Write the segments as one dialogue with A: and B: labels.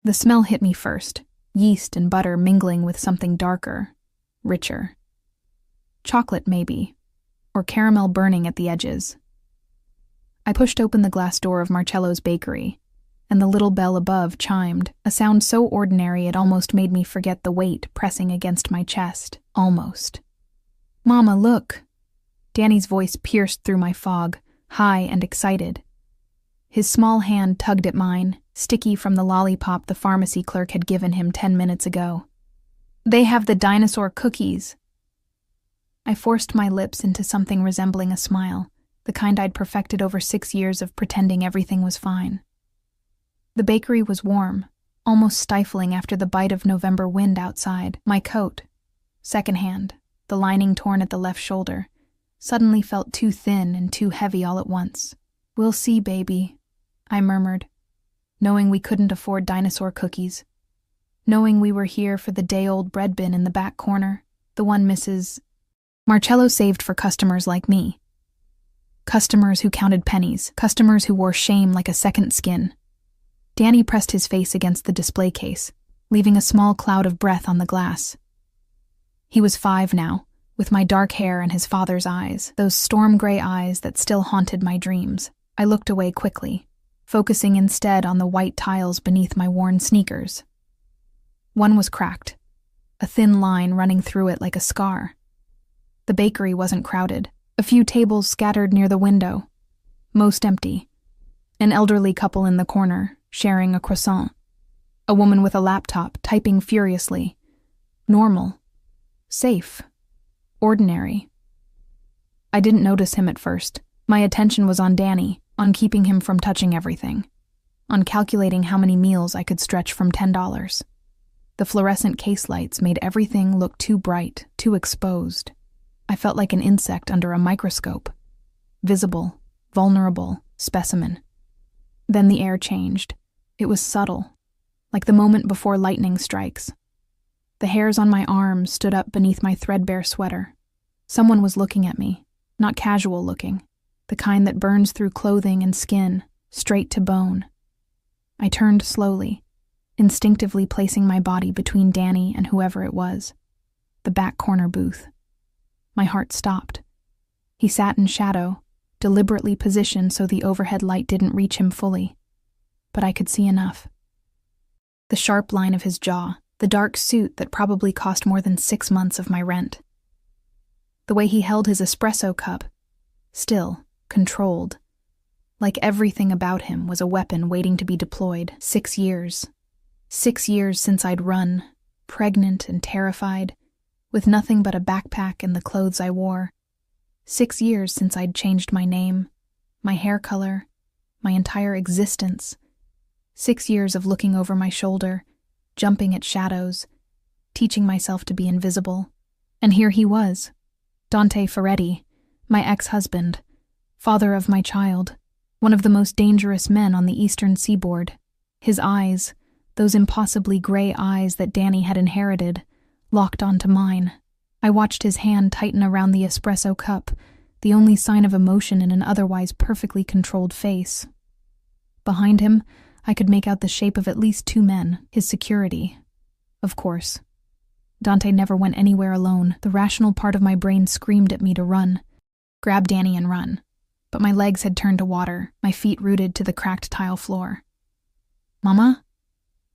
A: The smell hit me first, yeast and butter mingling with something darker, richer. Chocolate, maybe, or caramel burning at the edges. I pushed open the glass door of Marcello's bakery, and the little bell above chimed, a sound so ordinary it almost made me forget the weight pressing against my chest. Almost. "Mama, look!" Danny's voice pierced through my fog, high and excited. His small hand tugged at mine, sticky from the lollipop the pharmacy clerk had given him 10 minutes ago. "They have the dinosaur cookies." I forced my lips into something resembling a smile, the kind I'd perfected over 6 years of pretending everything was fine. The bakery was warm, almost stifling after the bite of November wind outside. My coat, secondhand, the lining torn at the left shoulder, suddenly felt too thin and too heavy all at once. "We'll see, baby," I murmured, knowing we couldn't afford dinosaur cookies, knowing we were here for the day-old bread bin in the back corner, the one Mrs. Marcello saved for customers like me. Customers who counted pennies, customers who wore shame like a second skin. Danny pressed his face against the display case, leaving a small cloud of breath on the glass. He was 5 now, with my dark hair and his father's eyes, those storm-gray eyes that still haunted my dreams. I looked away quickly, focusing instead on the white tiles beneath my worn sneakers. One was cracked, a thin line running through it like a scar. The bakery wasn't crowded, a few tables scattered near the window, most empty. An elderly couple in the corner, sharing a croissant. A woman with a laptop, typing furiously. Normal. Safe. Ordinary. I didn't notice him at first. My attention was on Danny, on keeping him from touching everything, on calculating how many meals I could stretch from $10. The fluorescent case lights made everything look too bright, too exposed. I felt like an insect under a microscope. Visible, vulnerable, specimen. Then the air changed. It was subtle, like the moment before lightning strikes. The hairs on my arms stood up beneath my threadbare sweater. Someone was looking at me, not casual looking, the kind that burns through clothing and skin, straight to bone. I turned slowly, instinctively placing my body between Danny and whoever it was. The back corner booth. My heart stopped. He sat in shadow, deliberately positioned so the overhead light didn't reach him fully. But I could see enough. The sharp line of his jaw, the dark suit that probably cost more than 6 months of my rent. The way he held his espresso cup, still, controlled, like everything about him was a weapon waiting to be deployed. 6 years. 6 years since I'd run, pregnant and terrified, with nothing but a backpack and the clothes I wore. 6 years since I'd changed my name, my hair color, my entire existence. 6 years of looking over my shoulder, jumping at shadows, teaching myself to be invisible. And here he was, Dante Ferretti, my ex-husband, father of my child, one of the most dangerous men on the eastern seaboard. His eyes, those impossibly gray eyes that Danny had inherited, locked onto mine. I watched his hand tighten around the espresso cup, the only sign of emotion in an otherwise perfectly controlled face. Behind him, I could make out the shape of at least 2 men, his security. Of course. Dante never went anywhere alone. The rational part of my brain screamed at me to run. Grab Danny and run. But my legs had turned to water, my feet rooted to the cracked tile floor. "Mama?"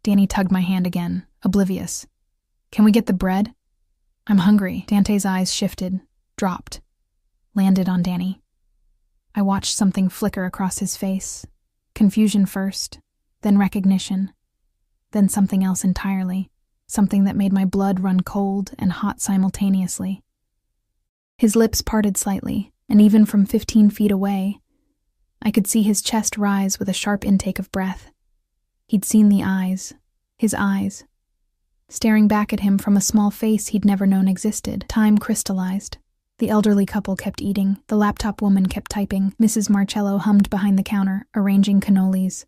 A: Danny tugged my hand again, oblivious. "Can we get the bread?" "I'm hungry." Dante's eyes shifted, dropped, landed on Danny. I watched something flicker across his face. Confusion first, then recognition, then something else entirely, something that made my blood run cold and hot simultaneously. His lips parted slightly, and even from 15 feet away, I could see his chest rise with a sharp intake of breath. He'd seen the eyes, his eyes, staring back at him from a small face he'd never known existed. Time crystallized. The elderly couple kept eating, the laptop woman kept typing, Mrs. Marcello hummed behind the counter, arranging cannolis.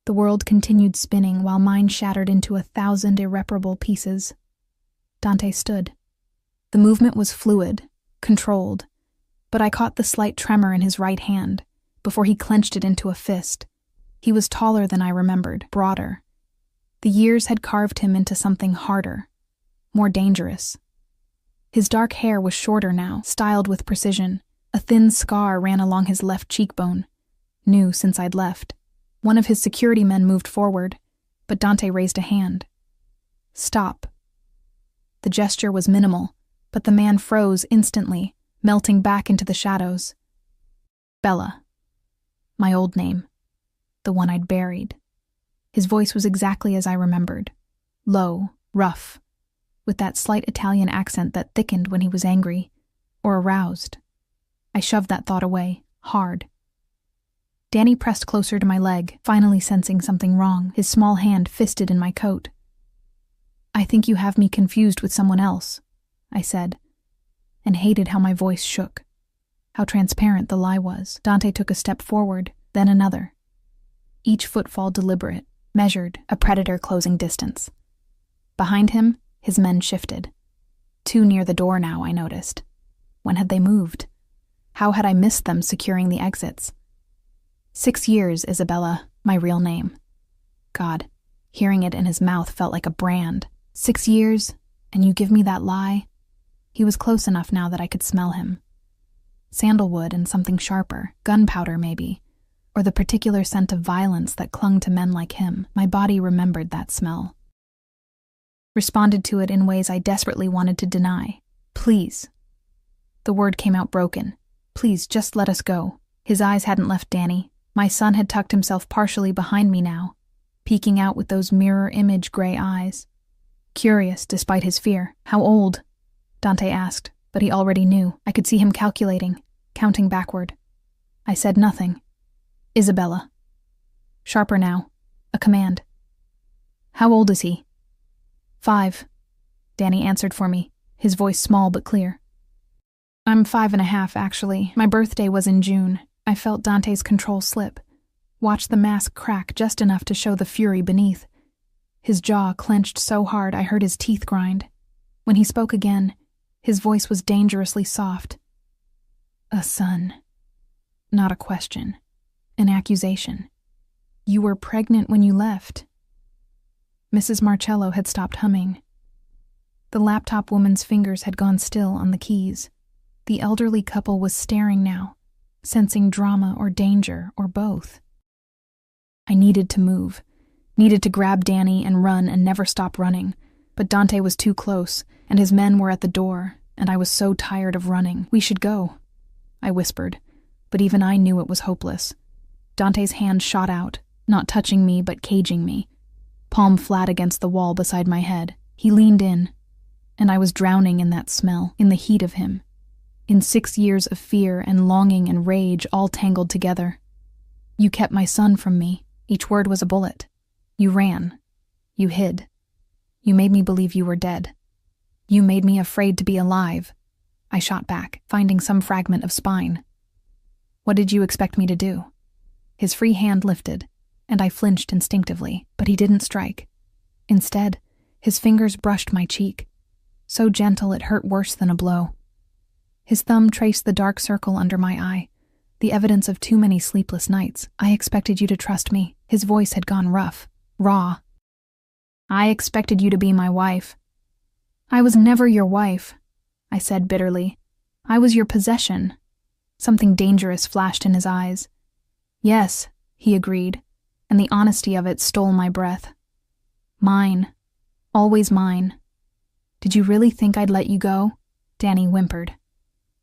A: The world continued spinning while mine shattered into 1,000 irreparable pieces. Dante stood. The movement was fluid, controlled, but I caught the slight tremor in his right hand before he clenched it into a fist. He was taller than I remembered, broader. The years had carved him into something harder, more dangerous. His dark hair was shorter now, styled with precision. A thin scar ran along his left cheekbone, new since I'd left. One of his security men moved forward, but Dante raised a hand. Stop. The gesture was minimal, but the man froze instantly, melting back into the shadows. Bella. My old name. The one I'd buried. His voice was exactly as I remembered. Low, rough, with that slight Italian accent that thickened when he was angry or aroused. I shoved that thought away, hard. Danny pressed closer to my leg, finally sensing something wrong, his small hand fisted in my coat. I think you have me confused with someone else, I said, and hated how my voice shook, how transparent the lie was. Dante took a step forward, then another. Each footfall deliberate, measured, a predator closing distance. Behind him, his men shifted. Too near the door now, I noticed. When had they moved? How had I missed them securing the exits? 6 years, Isabella, my real name. God, hearing it in his mouth felt like a brand. 6 years, and you give me that lie? He was close enough now that I could smell him. Sandalwood and something sharper, gunpowder maybe, or the particular scent of violence that clung to men like him. My body remembered that smell. Responded to it in ways I desperately wanted to deny. Please. The word came out broken. Please, just let us go. His eyes hadn't left Danny. My son had tucked himself partially behind me now, peeking out with those mirror image gray eyes. Curious, despite his fear. How old? Dante asked, but he already knew. I could see him calculating, counting backward. I said nothing. Isabella. Sharper now. A command. How old is he? 5. Danny answered for me, his voice small but clear. I'm 5.5, actually. My birthday was in June. I felt Dante's control slip, watched the mask crack just enough to show the fury beneath. His jaw clenched so hard I heard his teeth grind. When he spoke again, his voice was dangerously soft. A son. Not a question. An accusation. You were pregnant when you left. Mrs. Marcello had stopped humming. The laptop woman's fingers had gone still on the keys. The elderly couple was staring now, sensing drama or danger or both. I needed to move, needed to grab Danny and run and never stop running, but Dante was too close, and his men were at the door, and I was so tired of running. We should go, I whispered, but even I knew it was hopeless. Dante's hand shot out, not touching me but caging me, palm flat against the wall beside my head. He leaned in, and I was drowning in that smell, in the heat of him, in 6 years of fear and longing and rage all tangled together. You kept my son from me. Each word was a bullet. You ran. You hid. You made me believe you were dead. You made me afraid to be alive. I shot back, finding some fragment of spine. What did you expect me to do? His free hand lifted, and I flinched instinctively, but he didn't strike. Instead, his fingers brushed my cheek, so gentle it hurt worse than a blow. His thumb traced the dark circle under my eye, the evidence of too many sleepless nights. I expected you to trust me. His voice had gone rough, raw. I expected you to be my wife. I was never your wife, I said bitterly. I was your possession. Something dangerous flashed in his eyes. Yes, he agreed, and the honesty of it stole my breath. Mine. Always mine. Did you really think I'd let you go? Danny whimpered,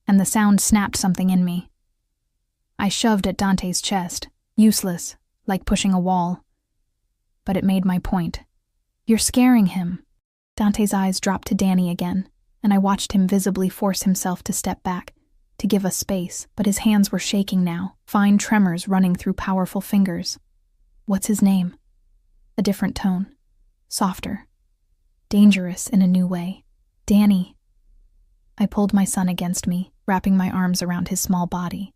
A: and the sound snapped something in me. I shoved at Dante's chest, useless, like pushing a wall. But it made my point. You're scaring him. Dante's eyes dropped to Danny again, and I watched him visibly force himself to step back, to give us space, but his hands were shaking now, fine tremors running through powerful fingers. What's his name? A different tone. Softer. Dangerous in a new way. Danny. I pulled my son against me, wrapping my arms around his small body.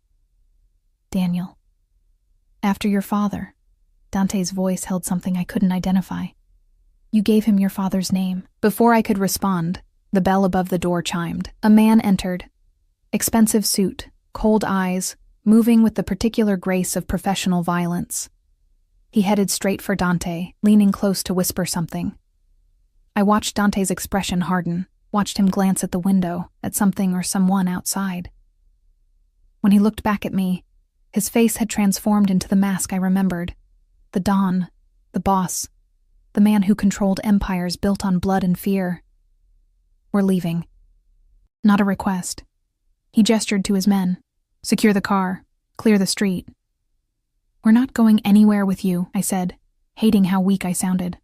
A: Daniel. After your father. Dante's voice held something I couldn't identify. You gave him your father's name. Before I could respond, the bell above the door chimed. A man entered. Expensive suit, cold eyes, moving with the particular grace of professional violence. He headed straight for Dante, leaning close to whisper something. I watched Dante's expression harden, watched him glance at the window, at something or someone outside. When he looked back at me, his face had transformed into the mask I remembered. The Don, the boss, the man who controlled empires built on blood and fear. We're leaving. Not a request. He gestured to his men. Secure the car. Clear the street. We're not going anywhere with you, I said, hating how weak I sounded.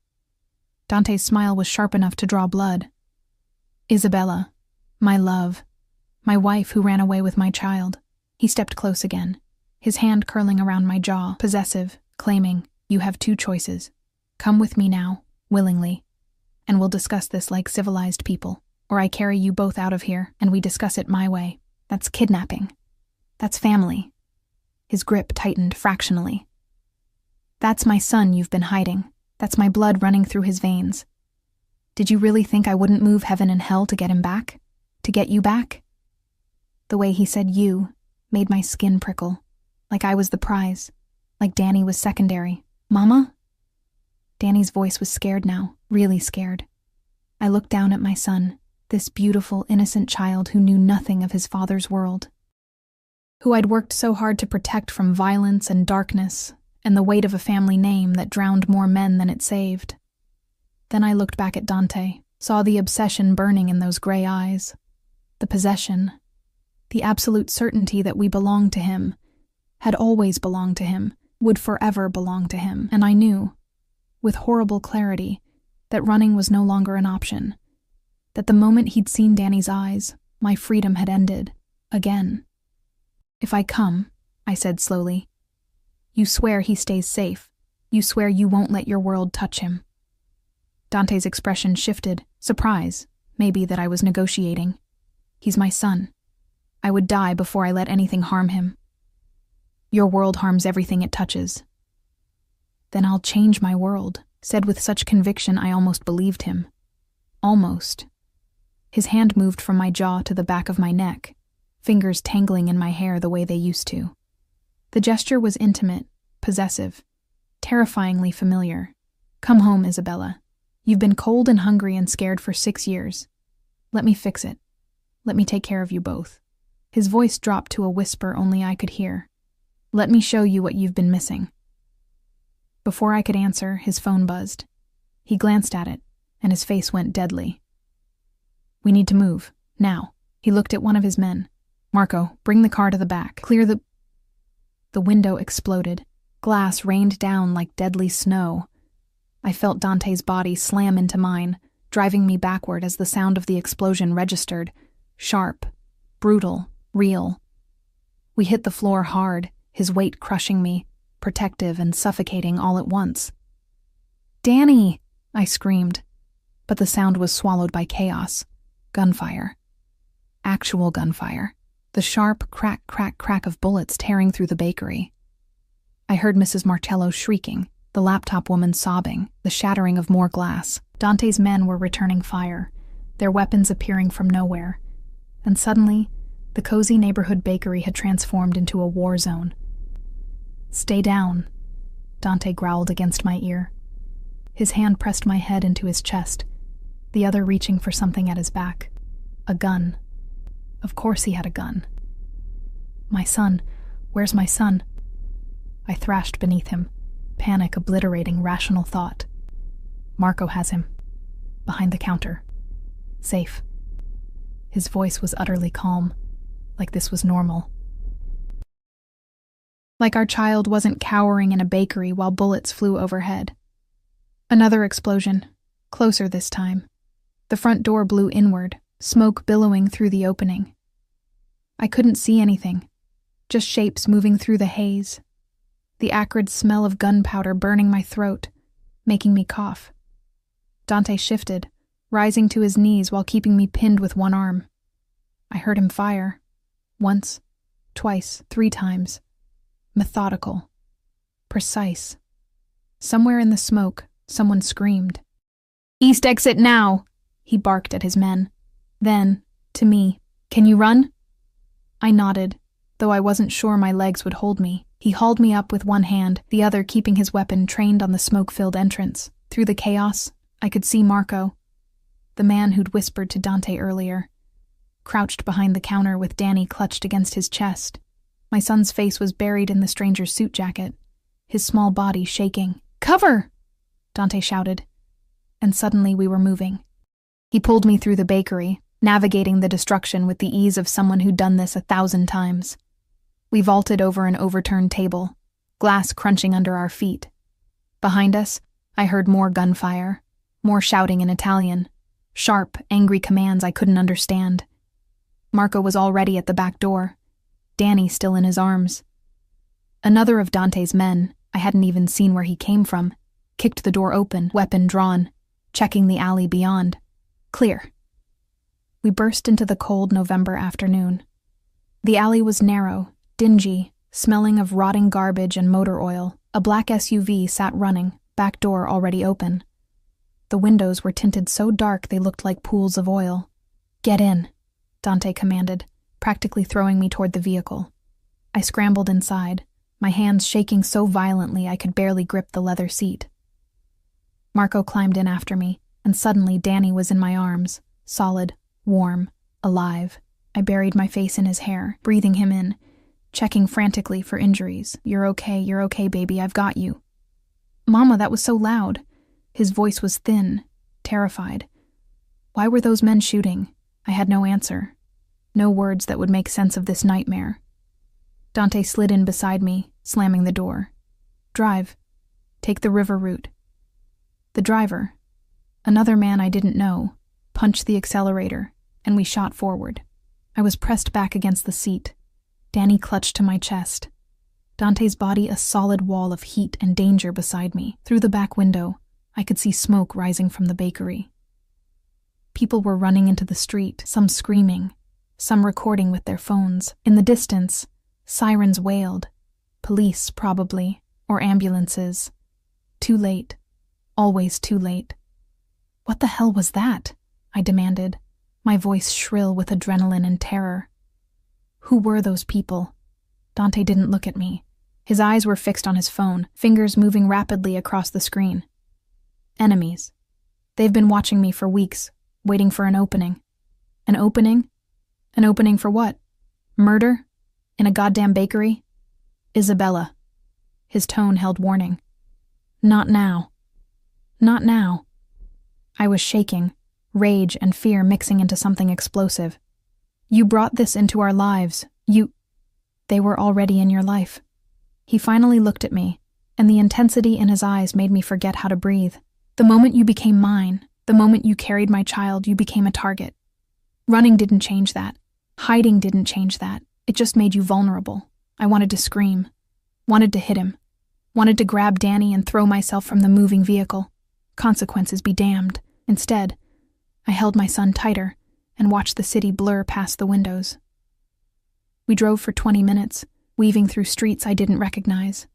A: Dante's smile was sharp enough to draw blood. Isabella, my love, my wife who ran away with my child. He stepped close again, his hand curling around my jaw, possessive, claiming, you have two choices. Come with me now, willingly, and we'll discuss this like civilized people, or I carry you both out of here and we discuss it my way. That's kidnapping. That's family. His grip tightened fractionally. That's my son you've been hiding. That's my blood running through his veins. Did you really think I wouldn't move heaven and hell to get him back? To get you back? The way he said you made my skin prickle, like I was the prize, like Danny was secondary. Mama? Danny's voice was scared now, really scared. I looked down at my son, this beautiful, innocent child who knew nothing of his father's world, who I'd worked so hard to protect from violence and darkness and the weight of a family name that drowned more men than it saved. Then I looked back at Dante, saw the obsession burning in those gray eyes, the possession, the absolute certainty that we belonged to him, had always belonged to him, would forever belong to him, and I knew, with horrible clarity, that running was no longer an option, that the moment he'd seen Danny's eyes, my freedom had ended, again. If I come, I said slowly, you swear he stays safe. You swear you won't let your world touch him. Dante's expression shifted, surprise, maybe that I was negotiating. He's my son. I would die before I let anything harm him. Your world harms everything it touches. Then I'll change my world, said with such conviction I almost believed him. Almost. His hand moved from my jaw to the back of my neck, fingers tangling in my hair the way they used to. The gesture was intimate, possessive, terrifyingly familiar. Come home, Isabella. You've been cold and hungry and scared for 6 years. Let me fix it. Let me take care of you both. His voice dropped to a whisper only I could hear. Let me show you what you've been missing. Before I could answer, his phone buzzed. He glanced at it, and his face went deadly. We need to move, now. He looked at one of his men. Marco, bring the car to the back. Clear the... The window exploded. Glass rained down like deadly snow. I felt Dante's body slam into mine, driving me backward as the sound of the explosion registered. Sharp, brutal, real. We hit the floor hard, his weight crushing me, protective and suffocating all at once. Danny! I screamed, but the sound was swallowed by chaos. Gunfire. Actual gunfire. The sharp crack, crack, crack of bullets tearing through the bakery. I heard Mrs. Marcello shrieking, the laptop woman sobbing, the shattering of more glass. Dante's men were returning fire, their weapons appearing from nowhere. And suddenly, the cozy neighborhood bakery had transformed into a war zone. Stay down, Dante growled against my ear. His hand pressed my head into his chest, the other reaching for something at his back. A gun. Of course he had a gun. My son. Where's my son? I thrashed beneath him, panic obliterating rational thought. Marco has him. Behind the counter. Safe. His voice was utterly calm, like this was normal. Like our child wasn't cowering in a bakery while bullets flew overhead. Another explosion, closer this time. The front door blew inward, smoke billowing through the opening. I couldn't see anything, just shapes moving through the haze. The acrid smell of gunpowder burning my throat, making me cough. Dante shifted, rising to his knees while keeping me pinned with one arm. I heard him fire. Once, twice, 3 times. Methodical. Precise. Somewhere in the smoke, someone screamed. East exit now! He barked at his men. Then, to me, can you run? I nodded, though I wasn't sure my legs would hold me. He hauled me up with one hand, the other keeping his weapon trained on the smoke-filled entrance. Through the chaos, I could see Marco, the man who'd whispered to Dante earlier, crouched behind the counter with Danny clutched against his chest. My son's face was buried in the stranger's suit jacket, his small body shaking. "Cover!" Dante shouted, and suddenly we were moving. He pulled me through the bakery, navigating the destruction with the ease of someone who'd done this 1,000 times. We vaulted over an overturned table, glass crunching under our feet. Behind us, I heard more gunfire, more shouting in Italian, sharp, angry commands I couldn't understand. Marco was already at the back door, Danny still in his arms. Another of Dante's men, I hadn't even seen where he came from, kicked the door open, weapon drawn, checking the alley beyond. Clear. We burst into the cold November afternoon. The alley was narrow, dingy, smelling of rotting garbage and motor oil. A black SUV sat running, back door already open. The windows were tinted so dark they looked like pools of oil. "Get in," Dante commanded, practically throwing me toward the vehicle. I scrambled inside, my hands shaking so violently I could barely grip the leather seat. Marco climbed in after me, and suddenly Danny was in my arms, solid, warm, alive. I buried my face in his hair, breathing him in, checking frantically for injuries. You're okay, baby, I've got you." "Mama, that was so loud." His voice was thin, terrified. Why were those men shooting? I had no answer. No words that would make sense of this nightmare. Dante slid in beside me, slamming the door. "Drive. Take the river route." The driver, another man I didn't know, punched the accelerator, and we shot forward. I was pressed back against the seat. Danny clutched to my chest. Dante's body a solid wall of heat and danger beside me. Through the back window, I could see smoke rising from the bakery. People were running into the street, some screaming, some recording with their phones. In the distance, sirens wailed. Police, probably, or ambulances. Too late. Always too late. "What the hell was that?" I demanded, my voice shrill with adrenaline and terror. Who were those people? Dante didn't look at me. His eyes were fixed on his phone, fingers moving rapidly across the screen. Enemies. They've been watching me for weeks, waiting for an opening. An opening? An opening for what? Murder? In a goddamn bakery? Isabella. His tone held warning. Not now. Not now. I was shaking, rage and fear mixing into something explosive. You brought this into our lives. They were already in your life. He finally looked at me, and the intensity in his eyes made me forget how to breathe. The moment you became mine, the moment you carried my child, you became a target. Running didn't change that. Hiding didn't change that. It just made you vulnerable. I wanted to scream. Wanted to hit him. Wanted to grab Danny and throw myself from the moving vehicle. Consequences be damned. Instead, I held my son tighter and watched the city blur past the windows. We drove for 20 minutes, weaving through streets I didn't recognize.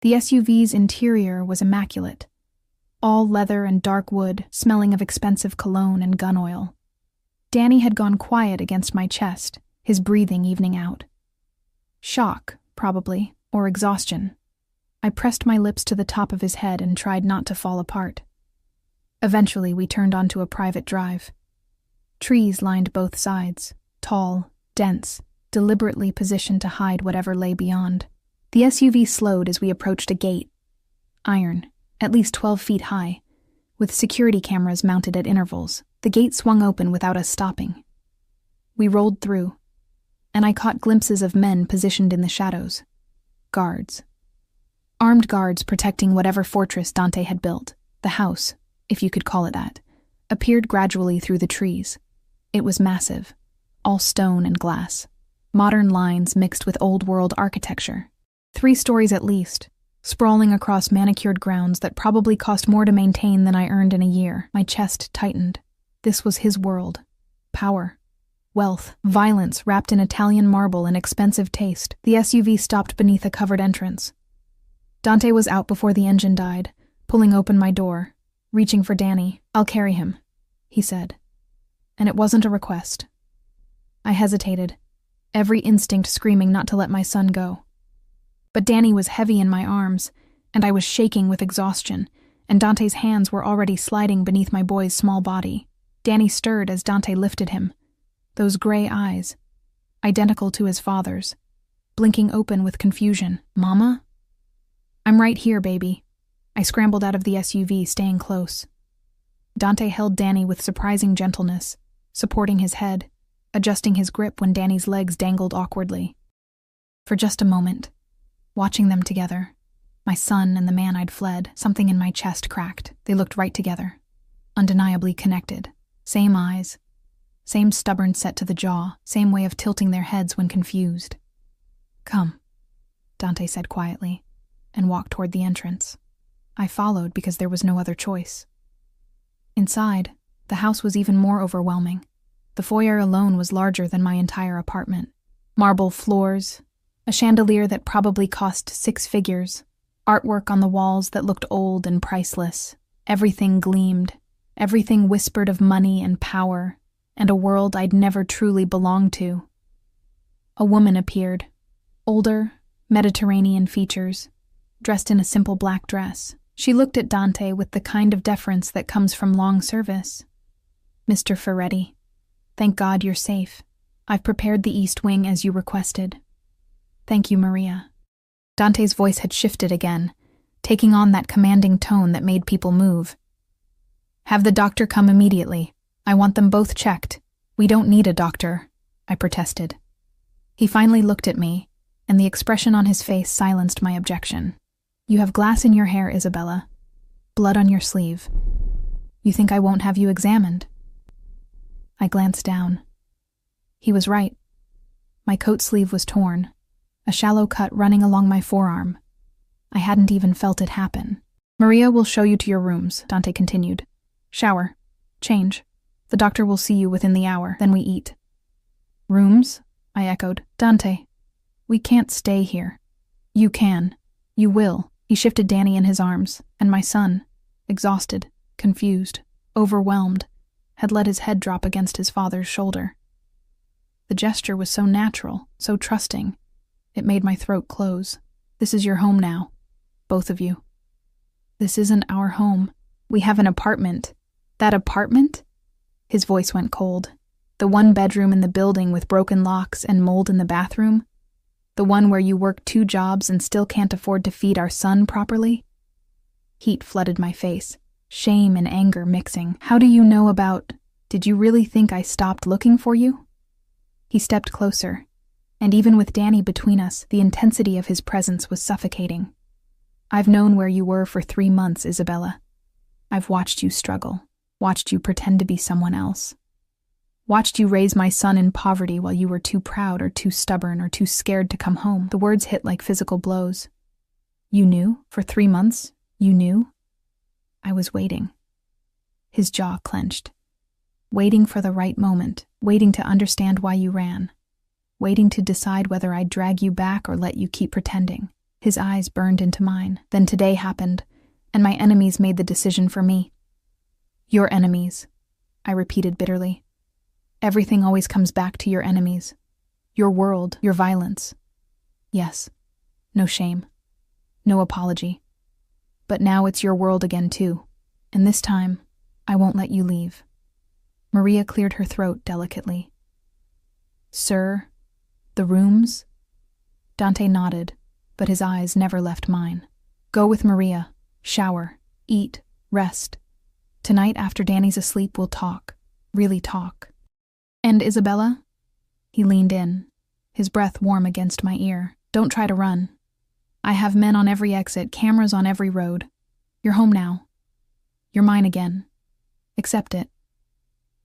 A: The SUV's interior was immaculate. All leather and dark wood, smelling of expensive cologne and gun oil. Danny had gone quiet against my chest, his breathing evening out. Shock, probably, or exhaustion. I pressed my lips to the top of his head and tried not to fall apart. Eventually, we turned onto a private drive. Trees lined both sides, tall, dense, deliberately positioned to hide whatever lay beyond. The SUV slowed as we approached a gate. Iron, at least 12 feet high, with security cameras mounted at intervals. The gate swung open without us stopping. We rolled through, and I caught glimpses of men positioned in the shadows. Guards. Armed guards protecting whatever fortress Dante had built. The house, if you could call it that, appeared gradually through the trees. It was massive, all stone and glass. Modern lines mixed with old-world architecture. 3 stories at least, sprawling across manicured grounds that probably cost more to maintain than I earned in a year. My chest tightened. This was his world. Power. Wealth. Violence wrapped in Italian marble and expensive taste. The SUV stopped beneath a covered entrance. Dante was out before the engine died, pulling open my door, reaching for Danny. "I'll carry him," he said. And it wasn't a request. I hesitated, every instinct screaming not to let my son go. But Danny was heavy in my arms, and I was shaking with exhaustion, and Dante's hands were already sliding beneath my boy's small body. Danny stirred as Dante lifted him. Those gray eyes, identical to his father's, blinking open with confusion. "Mama?" "I'm right here, baby." I scrambled out of the SUV, staying close. Dante held Danny with surprising gentleness, supporting his head, adjusting his grip when Danny's legs dangled awkwardly. For just a moment, watching them together, my son and the man I'd fled, something in my chest cracked. They looked right together, undeniably connected. Same eyes, same stubborn set to the jaw, same way of tilting their heads when confused. "Come," Dante said quietly, and walked toward the entrance. I followed because there was no other choice. Inside, the house was even more overwhelming. The foyer alone was larger than my entire apartment. Marble floors, a chandelier that probably cost 6 figures, artwork on the walls that looked old and priceless. Everything gleamed, everything whispered of money and power, and a world I'd never truly belonged to. A woman appeared, older, Mediterranean features, dressed in a simple black dress. She looked at Dante with the kind of deference that comes from long service. "Mr. Ferretti, thank God you're safe. I've prepared the East Wing as you requested." "Thank you, Maria." Dante's voice had shifted again, taking on that commanding tone that made people move. "Have the doctor come immediately. I want them both checked." "We don't need a doctor," I protested. He finally looked at me, and the expression on his face silenced my objection. "You have glass in your hair, Isabella. Blood on your sleeve. You think I won't have you examined?" I glanced down. He was right. My coat sleeve was torn, a shallow cut running along my forearm. I hadn't even felt it happen. "Maria will show you to your rooms," Dante continued. "Shower. Change. The doctor will see you within the hour, then we eat." "Rooms?" I echoed. "Dante, we can't stay here." "You can. You will." He shifted Danny in his arms, and my son, exhausted, confused, overwhelmed, had let his head drop against his father's shoulder. The gesture was so natural, so trusting, it made my throat close. "This is your home now, both of you." "This isn't our home. We have an apartment." "That apartment?" His voice went cold. "The one bedroom in the building with broken locks and mold in the bathroom? The one where you work 2 jobs and still can't afford to feed our son properly?" Heat flooded my face, shame and anger mixing. "How do you know about... Did you really think I stopped looking for you?" He stepped closer, and even with Danny between us, the intensity of his presence was suffocating. "I've known where you were for 3 months, Isabella. I've watched you struggle, watched you pretend to be someone else. Watched you raise my son in poverty while you were too proud or too stubborn or too scared to come home." The words hit like physical blows. "You knew? For 3 months? You knew?" I was waiting. His jaw clenched. Waiting for the right moment, waiting to understand why you ran, waiting to decide whether I'd drag you back or let you keep pretending. His eyes burned into mine. Then today happened, and my enemies made the decision for me. "Your enemies," I repeated bitterly. "Everything always comes back to your enemies. Your world, your violence. Yes, no shame, no apology. But now it's your world again too, and this time, I won't let you leave." Maria cleared her throat delicately. "Sir, the rooms?" Dante nodded, but his eyes never left mine. "Go with Maria, shower, eat, rest. Tonight after Danny's asleep we'll talk, really talk." "And Isabella?" He leaned in, his breath warm against my ear. "Don't try to run. I have men on every exit, cameras on every road. You're home now. You're mine again. Accept it."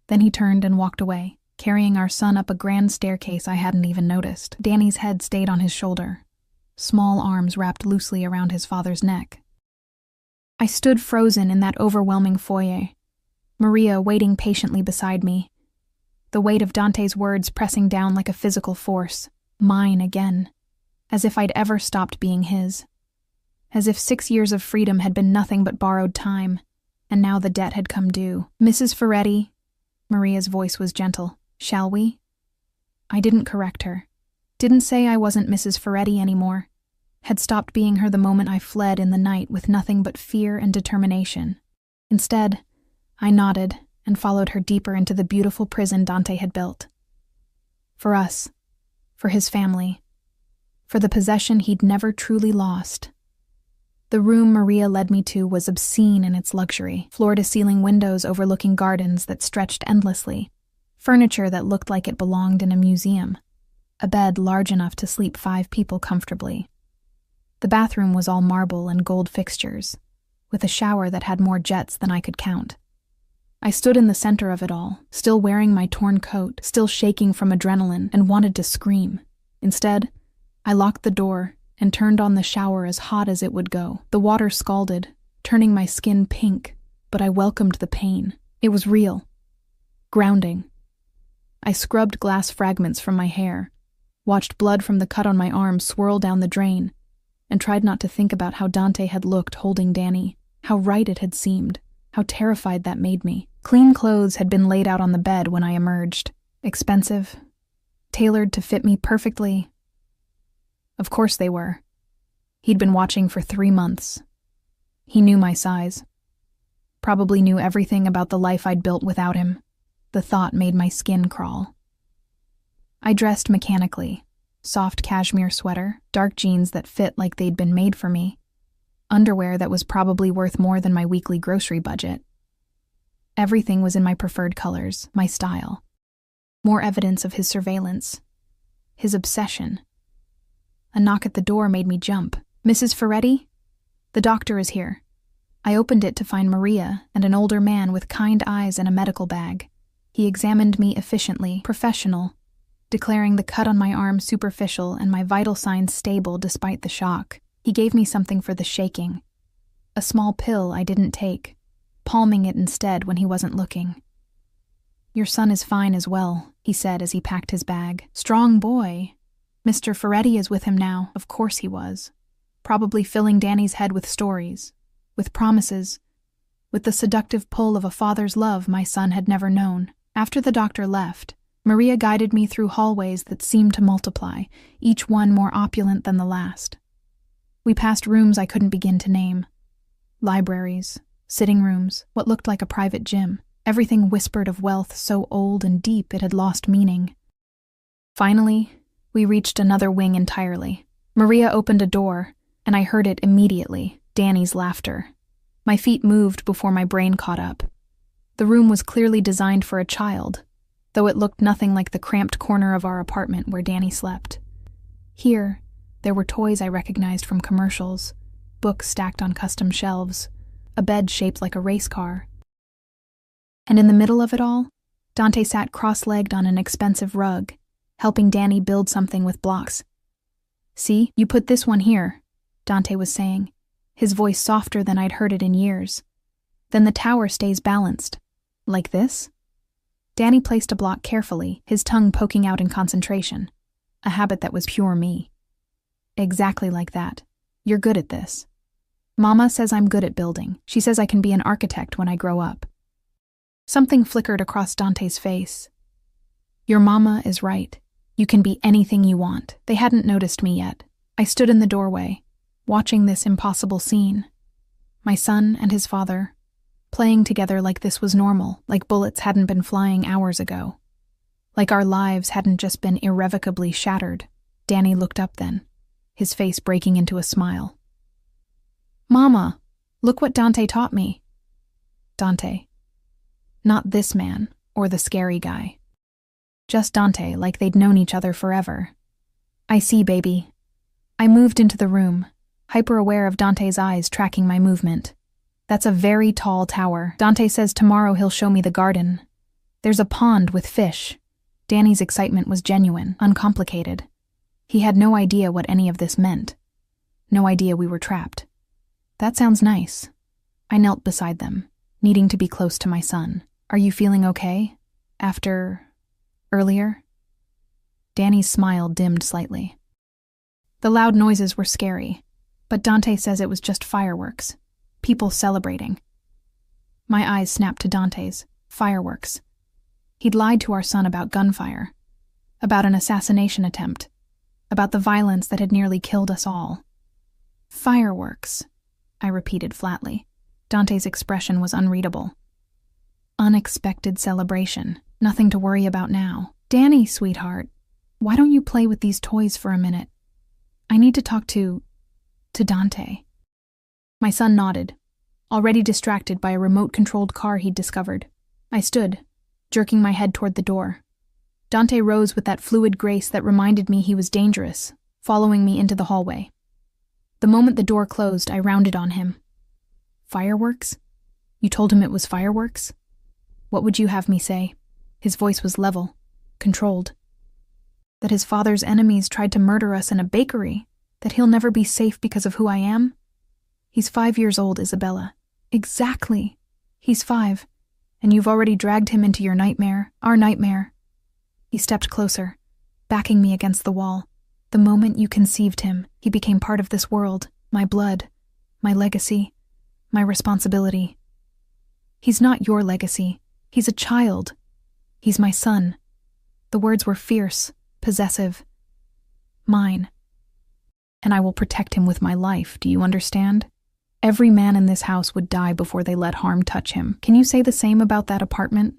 A: Then he turned and walked away, carrying our son up a grand staircase I hadn't even noticed. Danny's head stayed on his shoulder, small arms wrapped loosely around his father's neck. I stood frozen in that overwhelming foyer, Maria waiting patiently beside me, the weight of Dante's words pressing down like a physical force, mine again, as if I'd ever stopped being his. As if 6 years of freedom had been nothing but borrowed time, and now the debt had come due. "Mrs. Ferretti," Maria's voice was gentle, "shall we?" I didn't correct her. Didn't say I wasn't Mrs. Ferretti anymore. had stopped being her the moment I fled in the night with nothing but fear and determination. Instead, I nodded and followed her deeper into the beautiful prison Dante had built. For us, for his family, for the possession he'd never truly lost. The room Maria led me to was obscene in its luxury, floor-to-ceiling windows overlooking gardens that stretched endlessly, furniture that looked like it belonged in a museum, a bed large enough to sleep 5 people comfortably. The bathroom was all marble and gold fixtures, with a shower that had more jets than I could count. I stood in the center of it all, still wearing my torn coat, still shaking from adrenaline, and wanted to scream. Instead, I locked the door and turned on the shower as hot as it would go. The water scalded, turning my skin pink, but I welcomed the pain. It was real. Grounding. I scrubbed glass fragments from my hair, watched blood from the cut on my arm swirl down the drain, and tried not to think about how Dante had looked holding Danny, how right it had seemed, how terrified that made me. Clean clothes had been laid out on the bed when I emerged. Expensive, tailored to fit me perfectly. Of course they were. He'd been watching for 3 months. He knew my size. Probably knew everything about the life I'd built without him. The thought made my skin crawl. I dressed mechanically. Soft cashmere sweater, dark jeans that fit like they'd been made for me, underwear that was probably worth more than my weekly grocery budget. Everything was in my preferred colors, my style. More evidence of his surveillance, his obsession. A knock at the door made me jump. "Mrs. Ferretti? The doctor is here." I opened it to find Maria and an older man with kind eyes and a medical bag. He examined me efficiently, professional, declaring the cut on my arm superficial and my vital signs stable despite the shock. He gave me something for the shaking. A small pill I didn't take, palming it instead when he wasn't looking. "Your son is fine as well," he said as he packed his bag. "Strong boy. Mr. Ferretti is with him now." Of course he was. Probably filling Danny's head with stories, with promises, with the seductive pull of a father's love my son had never known. After the doctor left, Maria guided me through hallways that seemed to multiply, each one more opulent than the last. We passed rooms I couldn't begin to name. Libraries, sitting rooms, what looked like a private gym. Everything whispered of wealth so old and deep it had lost meaning. Finally, we reached another wing entirely. Maria opened a door, and I heard it immediately, Danny's laughter. My feet moved before my brain caught up. The room was clearly designed for a child, though it looked nothing like the cramped corner of our apartment where Danny slept. Here, there were toys I recognized from commercials, books stacked on custom shelves, a bed shaped like a race car. And in the middle of it all, Dante sat cross-legged on an expensive rug, helping Danny build something with blocks. "See, you put this one here," Dante was saying, his voice softer than I'd heard it in years. "Then the tower stays balanced. Like this?" Danny placed a block carefully, his tongue poking out in concentration, a habit that was pure me. "Exactly like that. You're good at this. Mama says I'm good at building. She says I can be an architect when I grow up." Something flickered across Dante's face. "Your mama is right. You can be anything you want." They hadn't noticed me yet. I stood in the doorway, watching this impossible scene. My son and his father, playing together like this was normal, like bullets hadn't been flying hours ago. Like our lives hadn't just been irrevocably shattered. Danny looked up then, his face breaking into a smile. "Mama, look what Dante taught me." Dante. Not this man, or the scary guy. Just Dante, like they'd known each other forever. "I see, baby." I moved into the room, hyper-aware of Dante's eyes tracking my movement. "That's a very tall tower. Dante says tomorrow he'll show me the garden. There's a pond with fish." Danny's excitement was genuine, uncomplicated. He had no idea what any of this meant. No idea we were trapped. "That sounds nice." I knelt beside them, needing to be close to my son. "Are you feeling okay? Earlier?" Danny's smile dimmed slightly. "The loud noises were scary, but Dante says it was just fireworks. People celebrating." My eyes snapped to Dante's. Fireworks. He'd lied to our son about gunfire, about an assassination attempt, about the violence that had nearly killed us all. Fireworks, I repeated flatly. Dante's expression was unreadable. Unexpected celebration. Nothing to worry about now. Danny, sweetheart, why don't you play with these toys for a minute? I need to talk to Dante. My son nodded, already distracted by a remote-controlled car he'd discovered. I stood, jerking my head toward the door. Dante rose with that fluid grace that reminded me he was dangerous, following me into the hallway. The moment the door closed, I rounded on him. Fireworks? You told him it was fireworks? What would you have me say? His voice was level, controlled. That his father's enemies tried to murder us in a bakery? That he'll never be safe because of who I am? He's 5 years old, Isabella. Exactly. He's 5, and you've already dragged him into your nightmare, our nightmare. He stepped closer, backing me against the wall. The moment you conceived him, he became part of this world, my blood, my legacy, my responsibility. He's not your legacy. He's a child. He's my son. The words were fierce, possessive. Mine. And I will protect him with my life, do you understand? Every man in this house would die before they let harm touch him. Can you say the same about that apartment?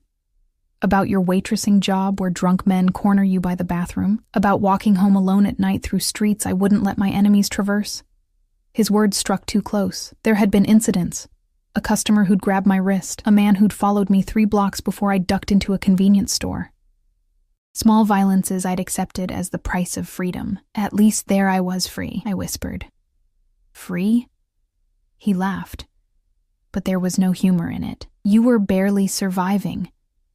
A: About your waitressing job where drunk men corner you by the bathroom? About walking home alone at night through streets I wouldn't let my enemies traverse? His words struck too close. There had been incidents. A customer who'd grabbed my wrist, a man who'd followed me 3 blocks before I ducked into a convenience store. Small violences I'd accepted as the price of freedom. At least there I was free, I whispered. Free? He laughed. But there was no humor in it. You were barely surviving,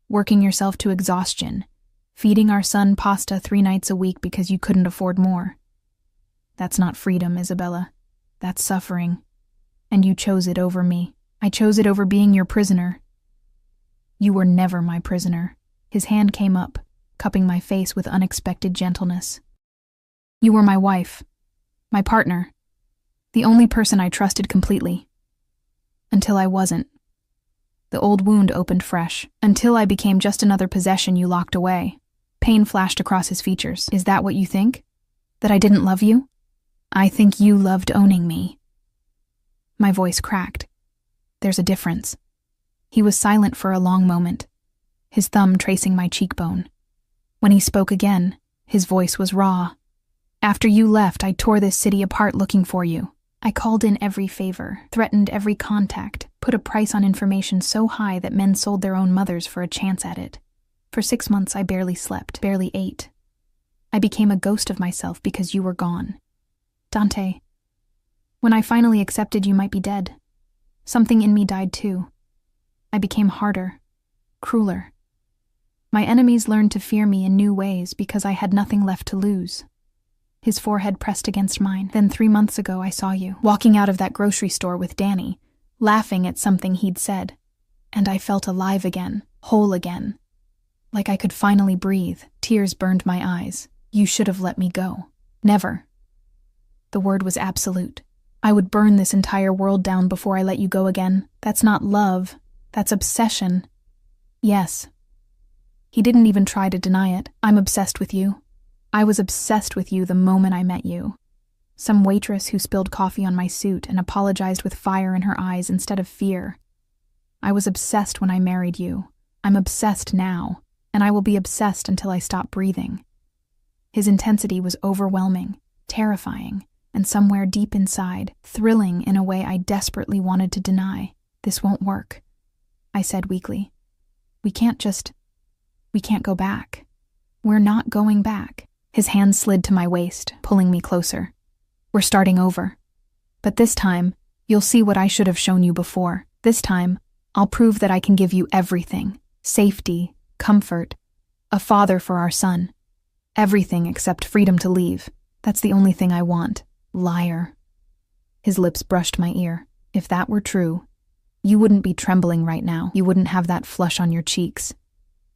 A: working yourself to exhaustion, feeding our son pasta 3 nights a week because you couldn't afford more. That's not freedom, Isabella. That's suffering. And you chose it over me. I chose it over being your prisoner. You were never my prisoner. His hand came up, cupping my face with unexpected gentleness. You were my wife, my partner, the only person I trusted completely. Until I wasn't. The old wound opened fresh. Until I became just another possession you locked away. Pain flashed across his features. Is that what you think? That I didn't love you? I think you loved owning me. My voice cracked. There's a difference. He was silent for a long moment, his thumb tracing my cheekbone. When he spoke again, his voice was raw. After you left, I tore this city apart looking for you. I called in every favor, threatened every contact, put a price on information so high that men sold their own mothers for a chance at it. For 6 months, I barely slept, barely ate. I became a ghost of myself because you were gone. Dante, when I finally accepted you might be dead, something in me died too. I became harder, crueler. My enemies learned to fear me in new ways because I had nothing left to lose. His forehead pressed against mine. Then 3 months ago I saw you, walking out of that grocery store with Danny, laughing at something he'd said. And I felt alive again, whole again. Like I could finally breathe. Tears burned my eyes. You should have let me go. Never. The word was absolute. I would burn this entire world down before I let you go again. That's not love. That's obsession. Yes. He didn't even try to deny it. I'm obsessed with you. I was obsessed with you the moment I met you. Some waitress who spilled coffee on my suit and apologized with fire in her eyes instead of fear. I was obsessed when I married you. I'm obsessed now, and I will be obsessed until I stop breathing. His intensity was overwhelming, terrifying, and somewhere deep inside, thrilling in a way I desperately wanted to deny. This won't work, I said weakly. We can't go back. We're not going back. His hand slid to my waist, pulling me closer. We're starting over. But this time, you'll see what I should have shown you before. This time, I'll prove that I can give you everything. Safety, comfort, a father for our son. Everything except freedom to leave. That's the only thing I want. Liar. His lips brushed my ear. If that were true, you wouldn't be trembling right now. You wouldn't have that flush on your cheeks.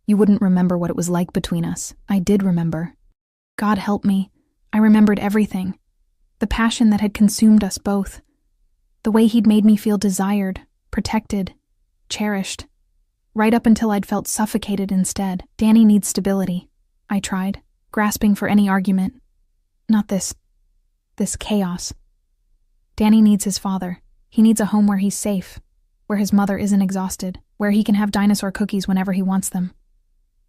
A: You wouldn't remember what it was like between us. I did remember. God help me. I remembered everything. The passion that had consumed us both. The way he'd made me feel desired, protected, cherished. Right up until I'd felt suffocated instead. Danny needs stability. I tried, grasping for any argument. Not this chaos. Danny needs his father. He needs a home where he's safe, where his mother isn't exhausted, where he can have dinosaur cookies whenever he wants them.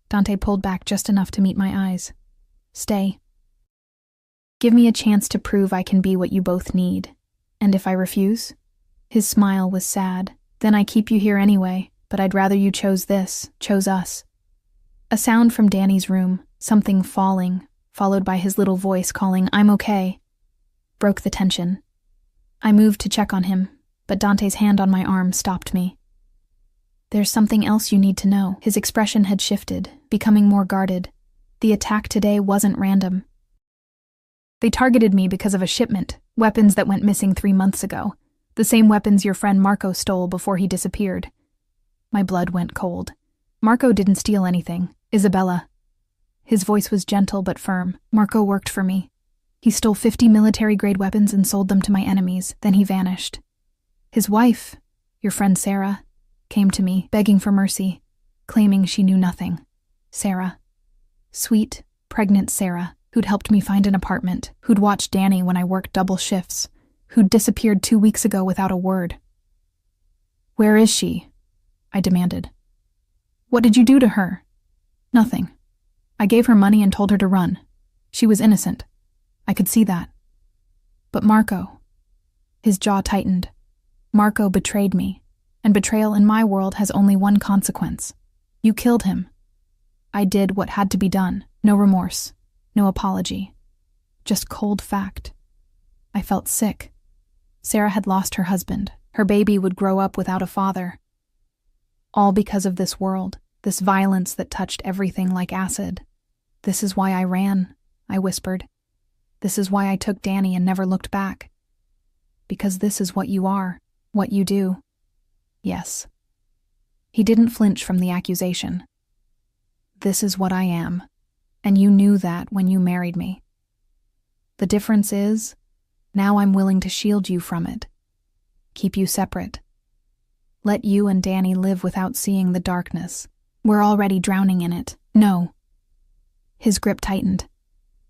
A: Dante pulled back just enough to meet my eyes. Stay. Give me a chance to prove I can be what you both need. And if I refuse? His smile was sad. Then I keep you here anyway, but I'd rather you chose us. A sound from Danny's room, something falling, followed by his little voice calling, "I'm okay," broke the tension. I moved to check on him, but Dante's hand on my arm stopped me. There's something else you need to know. His expression had shifted, becoming more guarded. The attack today wasn't random. They targeted me because of a shipment, weapons that went missing 3 months ago. The same weapons your friend Marco stole before he disappeared. My blood went cold. Marco didn't steal anything. Isabella. His voice was gentle but firm. Marco worked for me. He stole 50 military-grade weapons and sold them to my enemies. Then he vanished. His wife, your friend Sarah, came to me, begging for mercy, claiming she knew nothing. Sarah. Sweet, pregnant Sarah, who'd helped me find an apartment, who'd watched Danny when I worked double shifts, who'd disappeared 2 weeks ago without a word. Where is she? I demanded. What did you do to her? Nothing. I gave her money and told her to run. She was innocent. I could see that. But Marco. His jaw tightened. Marco betrayed me, and betrayal in my world has only one consequence. You killed him. I did what had to be done. No remorse. No apology. Just cold fact. I felt sick. Sarah had lost her husband. Her baby would grow up without a father. All because of this world, this violence that touched everything like acid. This is why I ran, I whispered. This is why I took Danny and never looked back. Because this is what you are, what you do. Yes. He didn't flinch from the accusation. This is what I am, and you knew that when you married me. The difference is, now I'm willing to shield you from it. Keep you separate. Let you and Danny live without seeing the darkness. We're already drowning in it. No. His grip tightened.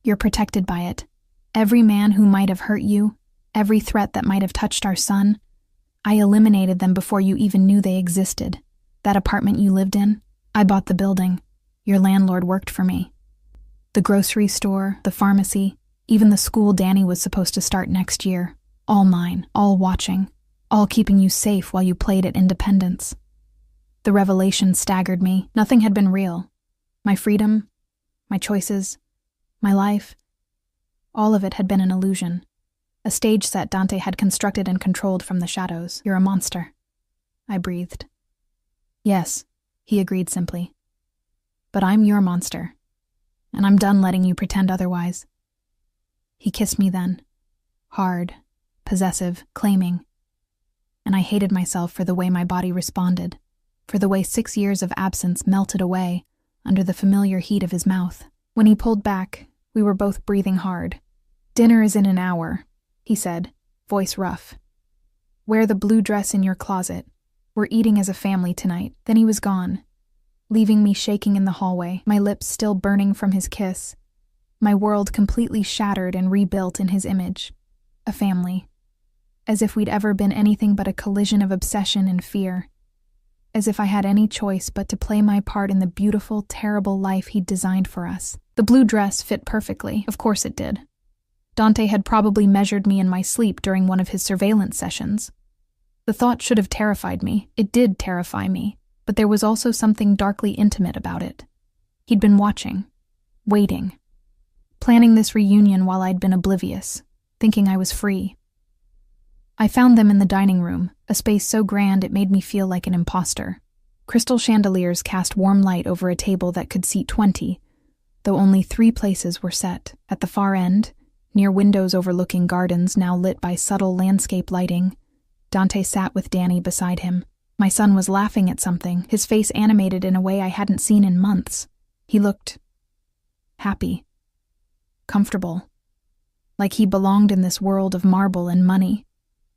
A: You're protected by it. Every man who might have hurt you, every threat that might have touched our son, I eliminated them before you even knew they existed. That apartment you lived in, I bought the building. Your landlord worked for me. The grocery store, the pharmacy, even the school Danny was supposed to start next year. All mine, all watching, all keeping you safe while you played at independence. The revelation staggered me. Nothing had been real. My freedom, my choices, my life, all of it had been an illusion. A stage set Dante had constructed and controlled from the shadows. You're a monster. I breathed. Yes, he agreed simply. But I'm your monster, and I'm done letting you pretend otherwise. He kissed me then. Hard, possessive, claiming. And I hated myself for the way my body responded, for the way 6 years of absence melted away under the familiar heat of his mouth. When he pulled back, we were both breathing hard. Dinner is in an hour, he said, voice rough. Wear the blue dress in your closet. We're eating as a family tonight. Then he was gone, leaving me shaking in the hallway, my lips still burning from his kiss, my world completely shattered and rebuilt in his image. A family. As if we'd ever been anything but a collision of obsession and fear. As if I had any choice but to play my part in the beautiful, terrible life he'd designed for us. The blue dress fit perfectly. Of course it did. Dante had probably measured me in my sleep during one of his surveillance sessions. The thought should have terrified me. It did terrify me, but there was also something darkly intimate about it. He'd been watching, waiting, planning this reunion while I'd been oblivious, thinking I was free. I found them in the dining room, a space so grand it made me feel like an imposter. Crystal chandeliers cast warm light over a table that could seat 20, though only 3 places were set. At the far end, near windows overlooking gardens now lit by subtle landscape lighting, Dante sat with Danny beside him. My son was laughing at something, his face animated in a way I hadn't seen in months. He looked happy, comfortable, like he belonged in this world of marble and money.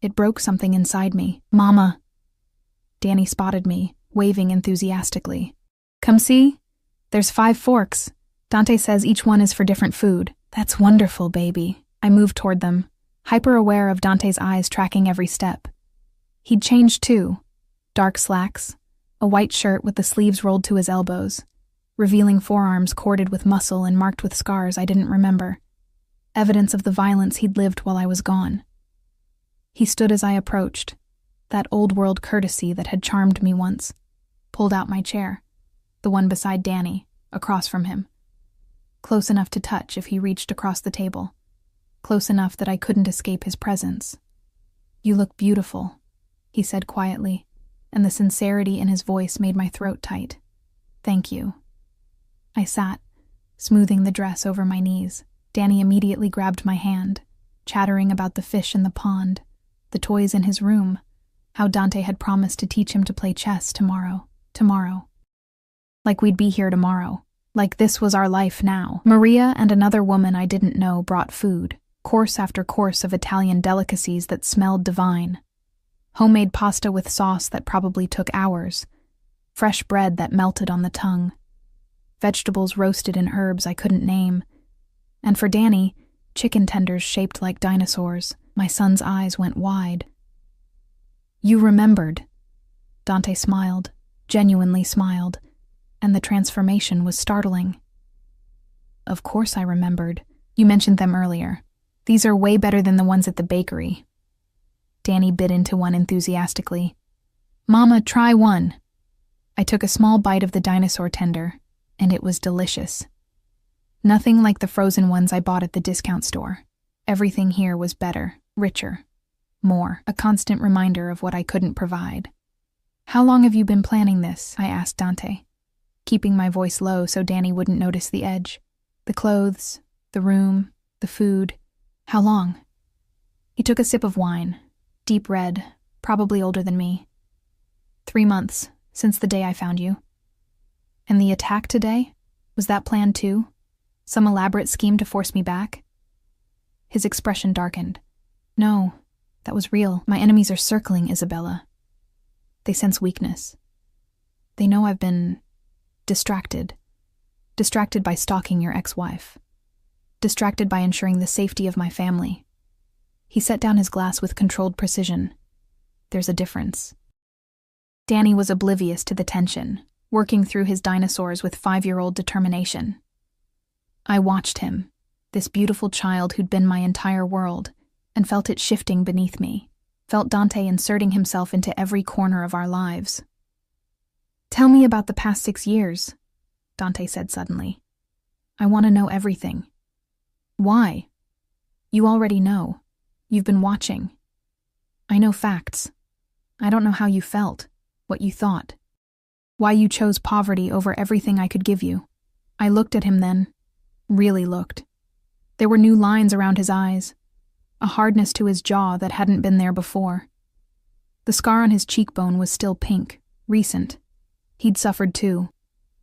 A: It broke something inside me. Mama! Danny spotted me, waving enthusiastically. Come see? There's 5 forks. Dante says each one is for different food. That's wonderful, baby. I moved toward them, hyper-aware of Dante's eyes tracking every step. He'd changed too. Dark slacks, a white shirt with the sleeves rolled to his elbows, revealing forearms corded with muscle and marked with scars I didn't remember. Evidence of the violence he'd lived while I was gone. He stood as I approached, that old-world courtesy that had charmed me once, pulled out my chair, the one beside Danny, across from him. Close enough to touch if he reached across the table. Close enough that I couldn't escape his presence. "You look beautiful," he said quietly, and the sincerity in his voice made my throat tight. "Thank you." I sat, smoothing the dress over my knees. Danny immediately grabbed my hand, chattering about the fish in the pond, the toys in his room, how Dante had promised to teach him to play chess tomorrow. Like we'd be here tomorrow. Like this was our life now. Maria and another woman I didn't know brought food, course after course of Italian delicacies that smelled divine. Homemade pasta with sauce that probably took hours. Fresh bread that melted on the tongue. Vegetables roasted in herbs I couldn't name. And for Danny, chicken tenders shaped like dinosaurs. My son's eyes went wide. "You remembered." Dante smiled, genuinely smiled, and the transformation was startling. "Of course I remembered. You mentioned them earlier. These are way better than the ones at the bakery." Danny bit into one enthusiastically. "Mama, try one." I took a small bite of the dinosaur tender, and it was delicious. Nothing like the frozen ones I bought at the discount store. Everything here was better, richer, more, a constant reminder of what I couldn't provide. "How long have you been planning this?" I asked Dante, keeping my voice low so Danny wouldn't notice the edge. "The clothes, the room, the food. How long?" He took a sip of wine, deep red, probably older than me. 3 months, since the day I found you." "And the attack today? Was that planned too? Some elaborate scheme to force me back?" His expression darkened. "No, that was real. My enemies are circling Isabella. They sense weakness. They know I've been distracted. Distracted by stalking your ex-wife. Distracted by ensuring the safety of my family." He set down his glass with controlled precision. "There's a difference." Danny was oblivious to the tension, working through his dinosaurs with 5-year-old determination. I watched him, this beautiful child who'd been my entire world, and felt it shifting beneath me, felt Dante inserting himself into every corner of our lives. "Tell me about the past 6 years," Dante said suddenly. "I want to know everything." "Why?" "You already know. You've been watching. I know facts. I don't know how you felt, what you thought. Why you chose poverty over everything I could give you." I looked at him then, really looked. There were new lines around his eyes, a hardness to his jaw that hadn't been there before. The scar on his cheekbone was still pink, recent. He'd suffered too.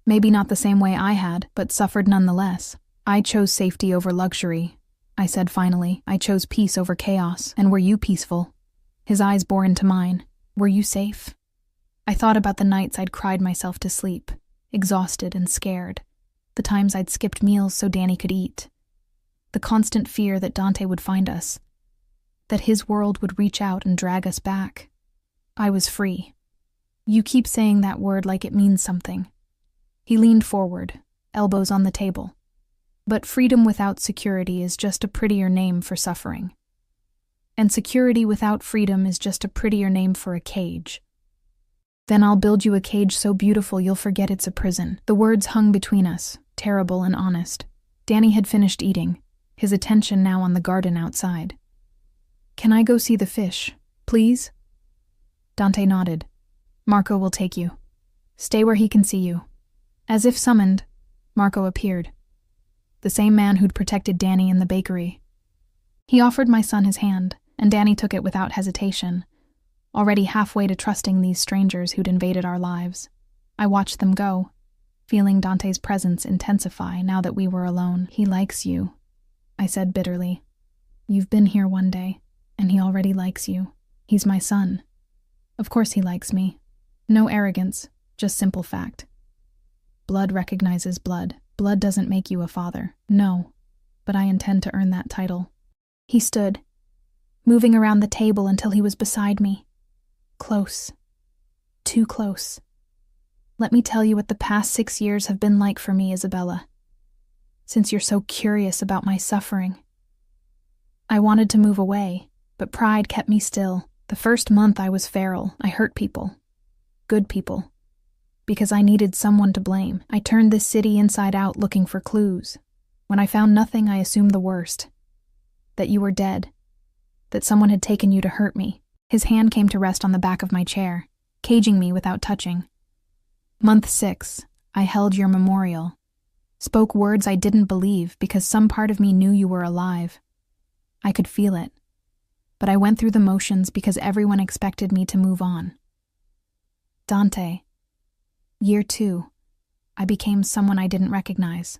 A: Maybe not the same way I had, but suffered nonetheless. "I chose safety over luxury," I said finally. "I chose peace over chaos, and were you peaceful?" His eyes bore into mine. "Were you safe?" I thought about the nights I'd cried myself to sleep, exhausted and scared. The times I'd skipped meals so Danny could eat. The constant fear that Dante would find us, that his world would reach out and drag us back. I was free. "You keep saying that word like it means something." He leaned forward, elbows on the table. "But freedom without security is just a prettier name for suffering. And security without freedom is just a prettier name for a cage. Then I'll build you a cage so beautiful you'll forget it's a prison." The words hung between us, terrible and honest. Danny had finished eating, his attention now on the garden outside. "Can I go see the fish, please?" Dante nodded. "Marco will take you. Stay where he can see you." As if summoned, Marco appeared. The same man who'd protected Danny in the bakery. He offered my son his hand, and Danny took it without hesitation, already halfway to trusting these strangers who'd invaded our lives. I watched them go, feeling Dante's presence intensify now that we were alone. "He likes you," I said bitterly. "You've been here one day, and he already likes you. He's my son. Of course he likes me. No arrogance, just simple fact. Blood recognizes blood. Blood doesn't make you a father. No, but I intend to earn that title." He stood, moving around the table until he was beside me. Close. Too close. Let me tell you what the past 6 years have been like for me, Isabella. Since you're so curious about my suffering. I wanted to move away, but pride kept me still. The first month I was feral. I hurt people. Good people. Because I needed someone to blame. I turned this city inside out looking for clues. When I found nothing, I assumed the worst. That you were dead. That someone had taken you to hurt me. His hand came to rest on the back of my chair, caging me without touching. Month 6, I held your memorial. Spoke words I didn't believe because some part of me knew you were alive. I could feel it. But I went through the motions because everyone expected me to move on. Dante. Year 2, I became someone I didn't recognize.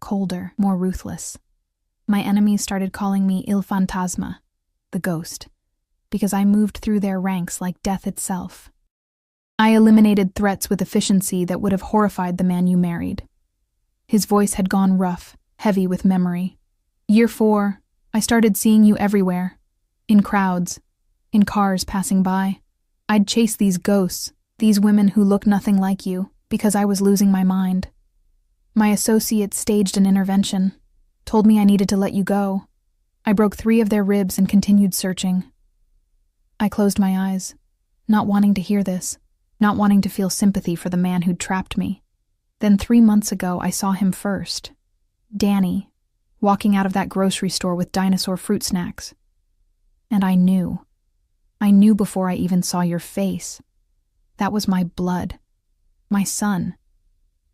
A: Colder, more ruthless. My enemies started calling me Il Fantasma, the ghost, because I moved through their ranks like death itself. I eliminated threats with efficiency that would have horrified the man you married. His voice had gone rough, heavy with memory. Year 4, I started seeing you everywhere. In crowds, in cars passing by. I'd chase these ghosts, these women who look nothing like you, because I was losing my mind. My associates staged an intervention, told me I needed to let you go. I broke 3 of their ribs and continued searching. I closed my eyes, not wanting to hear this, not wanting to feel sympathy for the man who'd trapped me. Then 3 months ago, I saw him first. Danny, walking out of that grocery store with dinosaur fruit snacks. And I knew. I knew before I even saw your face. That was my blood. My son.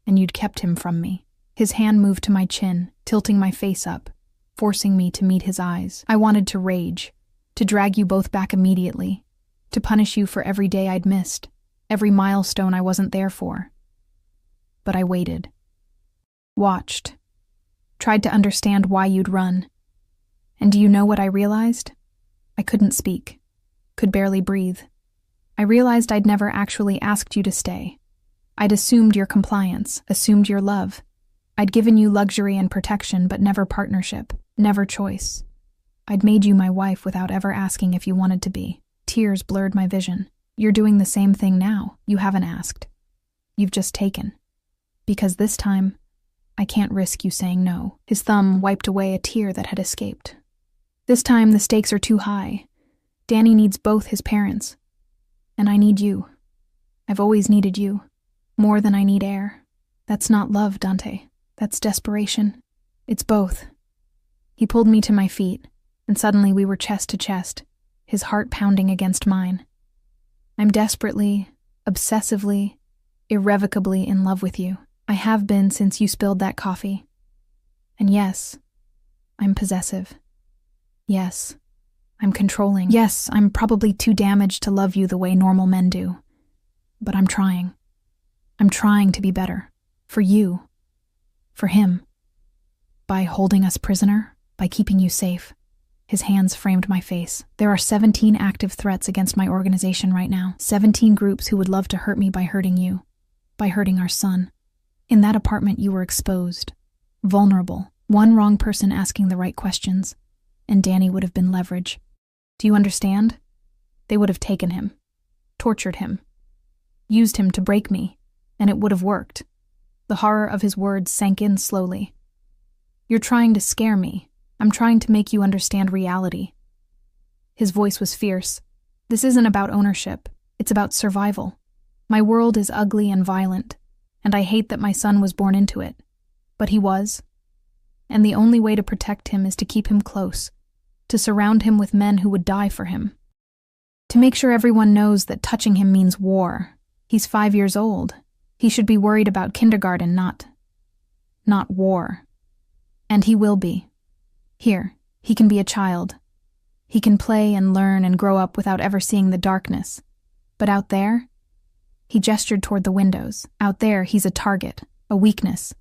A: And you'd kept him from me. His hand moved to my chin, tilting my face up, forcing me to meet his eyes. I wanted to rage, to drag you both back immediately, to punish you for every day I'd missed, every milestone I wasn't there for. But I waited. Watched. Tried to understand why you'd run. And do you know what I realized? I couldn't speak. Could barely breathe. I realized I'd never actually asked you to stay. I'd assumed your compliance, assumed your love. I'd given you luxury and protection, but never partnership, never choice. I'd made you my wife without ever asking if you wanted to be. Tears blurred my vision. You're doing the same thing now. You haven't asked. You've just taken. Because this time, I can't risk you saying no. His thumb wiped away a tear that had escaped. This time, the stakes are too high. Danny needs both his parents. And I need you. I've always needed you. More than I need air. That's not love, Dante. That's desperation. It's both. He pulled me to my feet, and suddenly we were chest to chest, his heart pounding against mine. I'm desperately, obsessively, irrevocably in love with you. I have been since you spilled that coffee. And yes, I'm possessive. Yes, I'm controlling. Yes, I'm probably too damaged to love you the way normal men do. But I'm trying. I'm trying to be better. For you. For him. By holding us prisoner, by keeping you safe. His hands framed my face. There are 17 active threats against my organization right now. 17 groups who would love to hurt me by hurting you. By hurting our son. In that apartment you were exposed. Vulnerable. One wrong person asking the right questions. And Danny would have been leverage. Do you understand? They would have taken him. Tortured him. Used him to break me. And it would have worked. The horror of his words sank in slowly. You're trying to scare me. I'm trying to make you understand reality. His voice was fierce. This isn't about ownership. It's about survival. My world is ugly and violent, and I hate that my son was born into it. But he was. And the only way to protect him is to keep him close, to surround him with men who would die for him. To make sure everyone knows that touching him means war. He's 5 years old. He should be worried about kindergarten, not war. And he will be. Here, he can be a child. He can play and learn and grow up without ever seeing the darkness. But out there, he gestured toward the windows. Out there, he's a target, a weakness,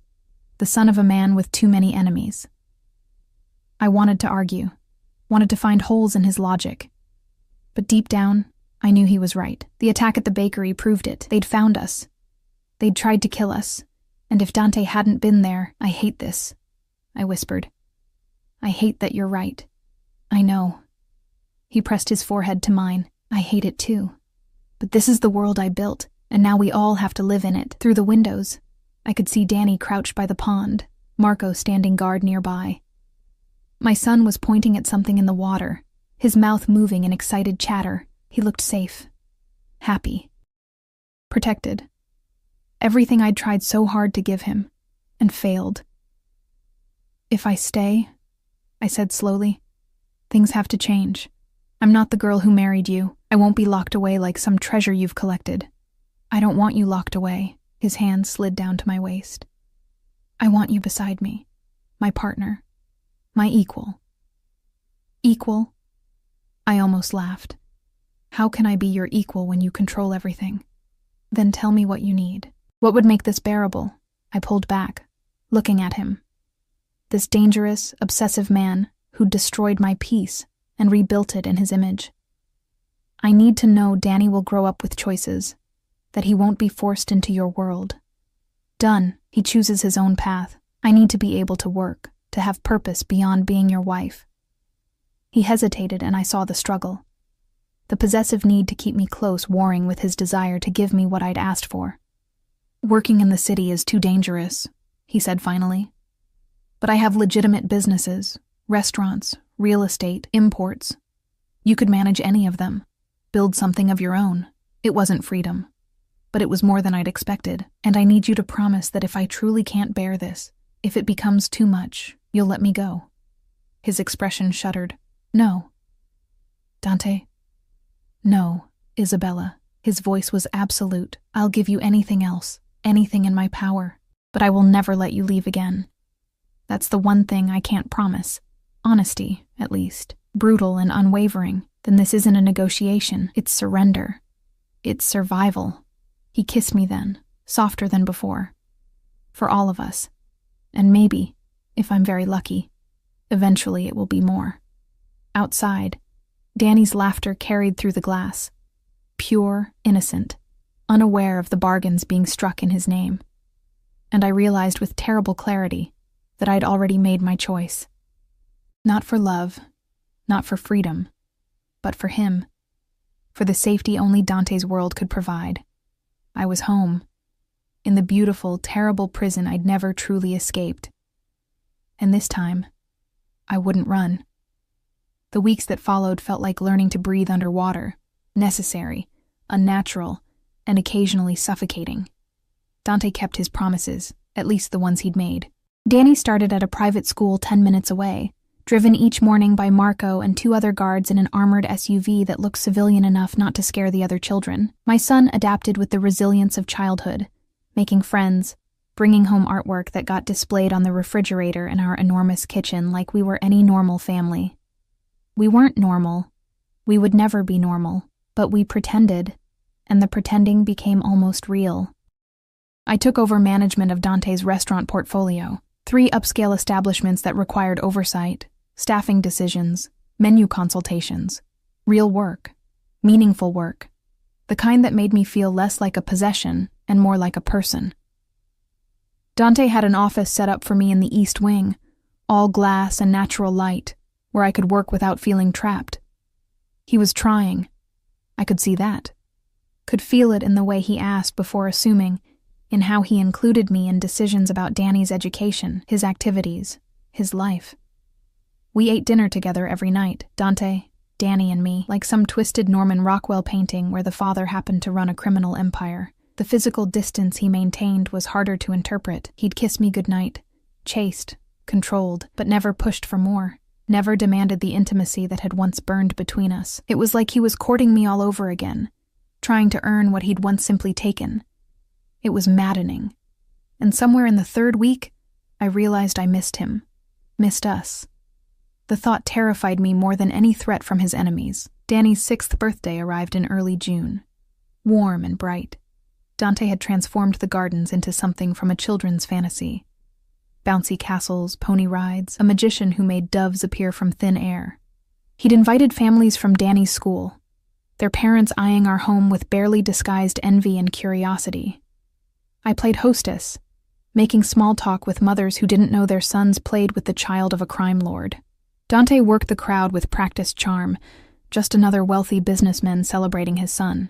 A: the son of a man with too many enemies. I wanted to argue, wanted to find holes in his logic. But deep down, I knew he was right. The attack at the bakery proved it. They'd found us. They'd tried to kill us. And if Dante hadn't been there, I hate this, I whispered. I hate that you're right. I know. He pressed his forehead to mine. I hate it too. But this is the world I built, and now we all have to live in it. Through the windows, I could see Danny crouched by the pond, Marco standing guard nearby. My son was pointing at something in the water, his mouth moving in excited chatter. He looked safe, happy, protected. Everything I'd tried so hard to give him, and failed. If I stay, I said slowly, things have to change. I'm not the girl who married you. I won't be locked away like some treasure you've collected. I don't want you locked away. His hand slid down to my waist. I want you beside me, my partner, my equal. Equal? I almost laughed. How can I be your equal when you control everything? Then tell me what you need. What would make this bearable? I pulled back, looking at him. This dangerous, obsessive man who'd destroyed my peace and rebuilt it in his image. I need to know Danny will grow up with choices, that he won't be forced into your world. Done, he chooses his own path. I need to be able to work, to have purpose beyond being your wife. He hesitated, and I saw the struggle. The possessive need to keep me close warring with his desire to give me what I'd asked for. Working in the city is too dangerous, he said finally. But I have legitimate businesses, restaurants, real estate, imports. You could manage any of them, build something of your own. It wasn't freedom, but it was more than I'd expected, and I need you to promise that if I truly can't bear this, if it becomes too much, you'll let me go. His expression shuddered. No. Dante? No, Isabella. His voice was absolute. I'll give you anything else, anything in my power, but I will never let you leave again. That's the one thing I can't promise. Honesty, at least. Brutal and unwavering. Then this isn't a negotiation. It's surrender. It's survival. He kissed me then, softer than before. For all of us. And maybe, if I'm very lucky, eventually it will be more. Outside, Danny's laughter carried through the glass. Pure, innocent, unaware of the bargains being struck in his name. And I realized with terrible clarity that I'd already made my choice. Not for love, not for freedom, but for him. For the safety only Dante's world could provide. I was home, in the beautiful, terrible prison I'd never truly escaped. And this time, I wouldn't run. The weeks that followed felt like learning to breathe underwater, necessary, unnatural, and occasionally suffocating. Dante kept his promises, at least the ones he'd made. Danny started at a private school 10 minutes away, driven each morning by Marco and 2 other guards in an armored SUV that looked civilian enough not to scare the other children. My son adapted with the resilience of childhood, making friends, bringing home artwork that got displayed on the refrigerator in our enormous kitchen like we were any normal family. We weren't normal. We would never be normal, but we pretended, and the pretending became almost real. I took over management of Dante's restaurant portfolio, 3 upscale establishments that required oversight, staffing decisions, menu consultations, real work, meaningful work, the kind that made me feel less like a possession and more like a person. Dante had an office set up for me in the East Wing, all glass and natural light, where I could work without feeling trapped. He was trying. I could see that. Could feel it in the way he asked before assuming, in how he included me in decisions about Danny's education, his activities, his life. We ate dinner together every night, Dante, Danny, and me, like some twisted Norman Rockwell painting where the father happened to run a criminal empire. The physical distance he maintained was harder to interpret. He'd kiss me goodnight, chaste, controlled, but never pushed for more, never demanded the intimacy that had once burned between us. It was like he was courting me all over again, trying to earn what he'd once simply taken. It was maddening. And somewhere in the 3rd week, I realized I missed him, missed us. The thought terrified me more than any threat from his enemies. Danny's 6th birthday arrived in early June, warm and bright. Dante had transformed the gardens into something from a children's fantasy. Bouncy castles, pony rides, a magician who made doves appear from thin air. He'd invited families from Danny's school, their parents eyeing our home with barely disguised envy and curiosity. I played hostess, making small talk with mothers who didn't know their sons played with the child of a crime lord. Dante worked the crowd with practiced charm, just another wealthy businessman celebrating his son.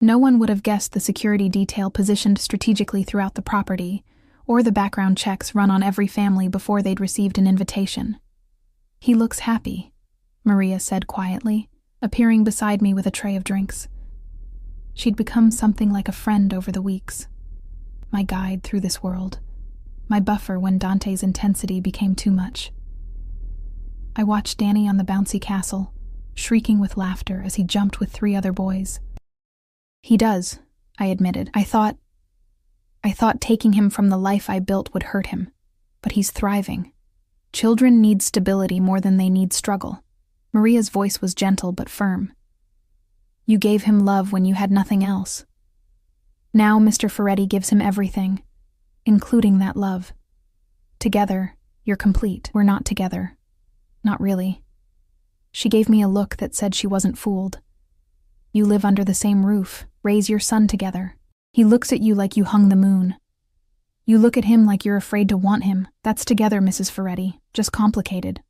A: No one would have guessed the security detail positioned strategically throughout the property, or the background checks run on every family before they'd received an invitation. "He looks happy," Maria said quietly, appearing beside me with a tray of drinks. She'd become something like a friend over the weeks. My guide through this world. My buffer when Dante's intensity became too much. I watched Danny on the bouncy castle, shrieking with laughter as he jumped with 3 other boys. "He does," I admitted. I thought taking him from the life I built would hurt him. But he's thriving. Children need stability more than they need struggle. Maria's voice was gentle but firm. "You gave him love when you had nothing else. Now Mr. Ferretti gives him everything, including that love. Together, you're complete. We're not together. Not really." She gave me a look that said she wasn't fooled. "You live under the same roof, raise your son together. He looks at you like you hung the moon. You look at him like you're afraid to want him. That's together, Mrs. Ferretti, just complicated."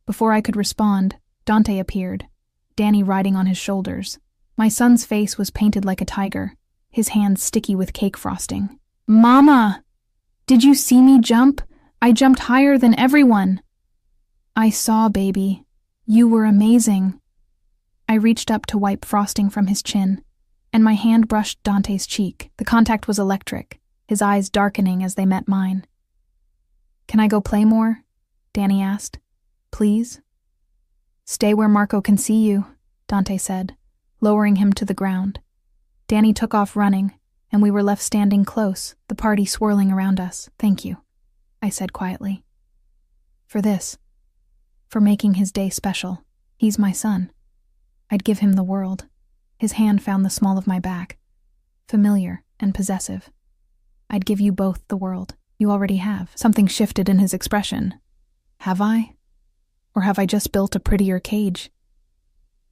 A: Before I could respond, Dante appeared, Danny riding on his shoulders. My son's face was painted like a tiger, his hands sticky with cake frosting. "Mama! Did you see me jump? I jumped higher than everyone." "I saw, baby. You were amazing." I reached up to wipe frosting from his chin, and my hand brushed Dante's cheek. The contact was electric, his eyes darkening as they met mine. "Can I go play more?" Danny asked. "Please?" "Stay where Marco can see you," Dante said, lowering him to the ground. Danny took off running, and we were left standing close, the party swirling around us. "Thank you," I said quietly. "For this. For making his day special. He's my son. I'd give him the world." His hand found the small of my back, familiar and possessive. "I'd give you both the world. You already have." Something shifted in his expression. Have I? Or have I just built a prettier cage?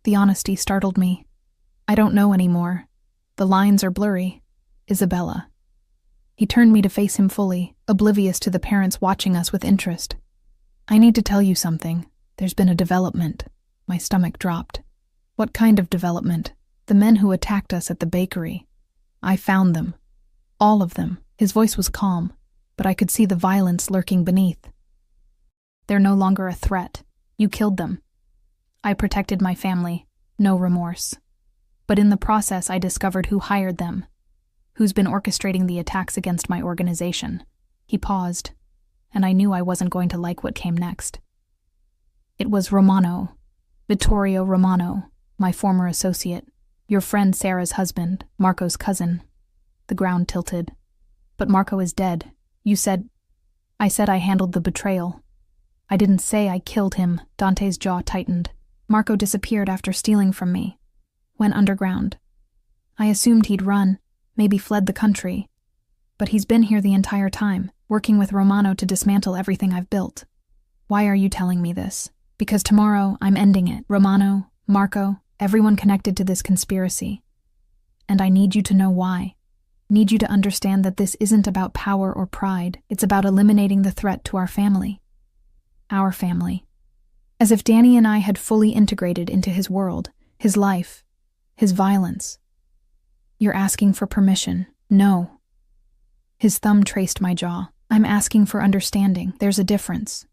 A: The honesty startled me. "I don't know anymore. The lines are blurry. Isabella." He turned me to face him fully, oblivious to the parents watching us with interest. "I need to tell you something. There's been a development." My stomach dropped. "What kind of development?" "The men who attacked us at the bakery. I found them. All of them." His voice was calm, but I could see the violence lurking beneath. "They're no longer a threat. You killed them. I protected my family. No remorse. But in the process I discovered who hired them, who's been orchestrating the attacks against my organization." He paused, and I knew I wasn't going to like what came next. "It was Romano, Vittorio Romano, my former associate, your friend Sarah's husband, Marco's cousin." The ground tilted. "But Marco is dead. You said—" "I said I handled the betrayal. I didn't say I killed him." Dante's jaw tightened. "Marco disappeared after stealing from me. Went underground. I assumed he'd run, maybe fled the country. But he's been here the entire time, working with Romano to dismantle everything I've built. Why are you telling me this? Because tomorrow I'm ending it. Romano, Marco, everyone connected to this conspiracy. And I need you to know why. Need you to understand that this isn't about power or pride. It's about eliminating the threat to our family. Our family." As if Danny and I had fully integrated into his world, his life, his violence. "You're asking for permission." "No." His thumb traced my jaw. "I'm asking for understanding. There's a difference."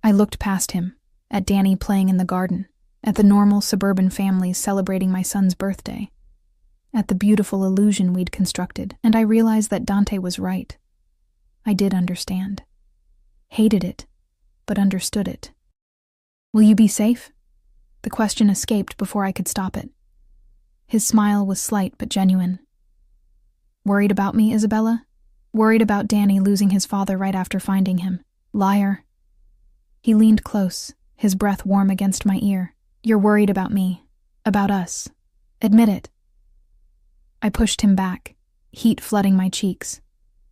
A: I looked past him, at Danny playing in the garden, at the normal suburban families celebrating my son's birthday, at the beautiful illusion we'd constructed, and I realized that Dante was right. I did understand. Hated it, but understood it. "Will you be safe?" The question escaped before I could stop it. His smile was slight but genuine. "Worried about me, Isabella? Worried about Danny losing his father right after finding him. Liar." He leaned close, his breath warm against my ear. "You're worried about me. About us. Admit it." I pushed him back, heat flooding my cheeks.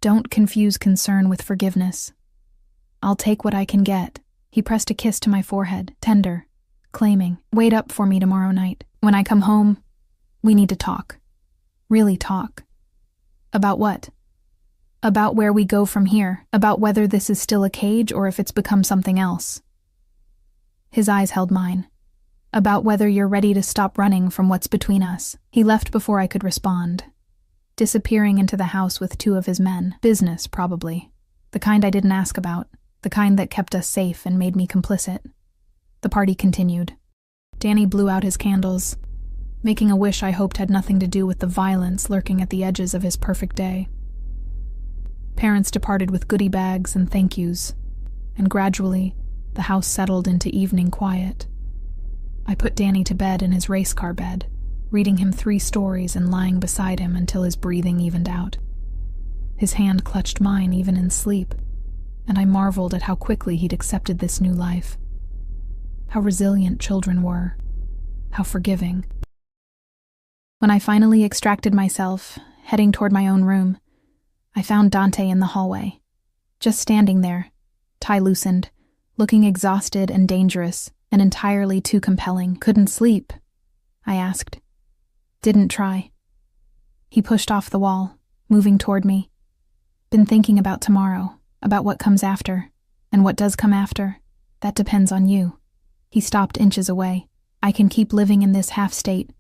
A: "Don't confuse concern with forgiveness. I'll take what I can get." He pressed a kiss to my forehead, tender, claiming, "Wait up for me tomorrow night. When I come home, we need to talk. Really talk." "About what?" "About where we go from here. About whether this is still a cage or if it's become something else." His eyes held mine. About whether you're ready to stop running from what's between us." He left before I could respond, disappearing into the house with 2 of his men. Business, probably. The kind I didn't ask about. The kind that kept us safe and made me complicit. The party continued. Danny blew out his candles, making a wish I hoped had nothing to do with the violence lurking at the edges of his perfect day. Parents departed with goodie bags and thank yous, and gradually, the house settled into evening quiet. I put Danny to bed in his race car bed, reading him 3 stories and lying beside him until his breathing evened out. His hand clutched mine even in sleep, and I marveled at how quickly he'd accepted this new life. How resilient children were. How forgiving. When I finally extracted myself, heading toward my own room, I found Dante in the hallway, just standing there, tie loosened, looking exhausted and dangerous and entirely too compelling. "Couldn't sleep?" I asked. "Didn't try." He pushed off the wall, moving toward me. "Been thinking about tomorrow, about what comes after, and what does come after. That depends on you." He stopped inches away. "I can keep living in this half-state,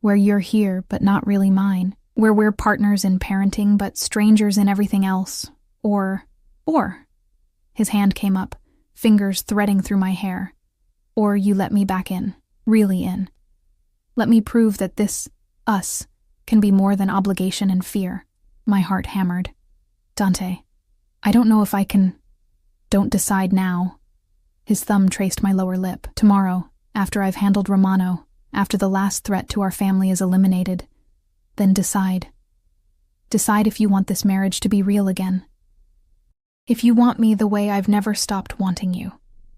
A: where you're here but not really mine, where we're partners in parenting but strangers in everything else, or, his hand came up, fingers threading through my hair, "or you let me back in, really in. Let me prove that this, us, can be more than obligation and fear." My heart hammered. "Dante, I don't know if I can. Don't decide now." His thumb traced my lower lip. "Tomorrow, after I've handled Romano, after the last threat to our family is eliminated, then decide. Decide if you want this marriage to be real again. If you want me the way I've never stopped wanting you."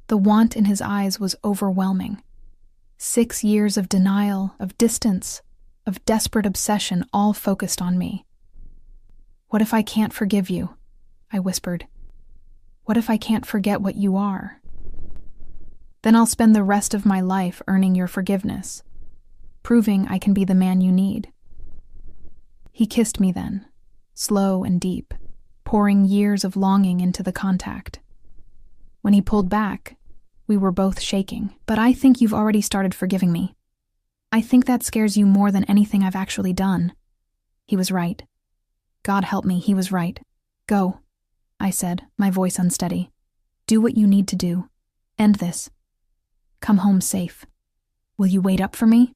A: The want in his eyes was overwhelming. 6 years of denial, of distance, of desperate obsession, all focused on me. "What if I can't forgive you?" I whispered. "What if I can't forget what you are?" "Then I'll spend the rest of my life earning your forgiveness, proving I can be the man you need." He kissed me then, slow and deep, pouring years of longing into the contact. When he pulled back, we were both shaking. "But I think you've already started forgiving me. I think that scares you more than anything I've actually done." He was right. God help me, he was right. "Go," I said, my voice unsteady. "Do what you need to do. End this. Come home safe. Will you wait up for me?"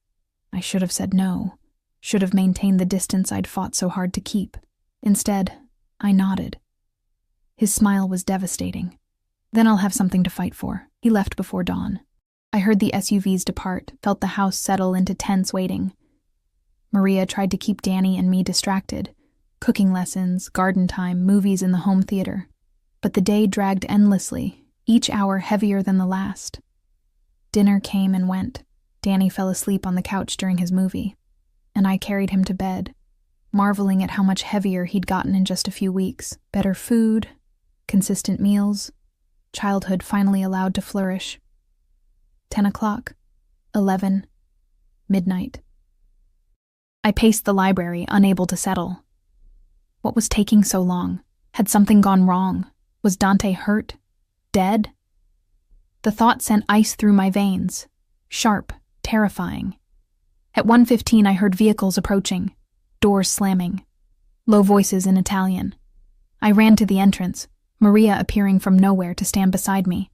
A: I should have said no. Should have maintained the distance I'd fought so hard to keep. Instead, I nodded. His smile was devastating. "Then I'll have something to fight for." He left before dawn. I heard the SUVs depart, felt the house settle into tense waiting. Maria tried to keep Danny and me distracted. Cooking lessons, garden time, movies in the home theater. But the day dragged endlessly, each hour heavier than the last. Dinner came and went. Danny fell asleep on the couch during his movie, and I carried him to bed, marveling at how much heavier he'd gotten in just a few weeks. Better food, consistent meals, childhood finally allowed to flourish. 10 o'clock, 11, midnight. I paced the library, unable to settle. What was taking so long? Had something gone wrong? Was Dante hurt? Dead? The thought sent ice through my veins, sharp, terrifying. At 1:15 I heard vehicles approaching, doors slamming, low voices in Italian. I ran to the entrance, Maria appearing from nowhere to stand beside me.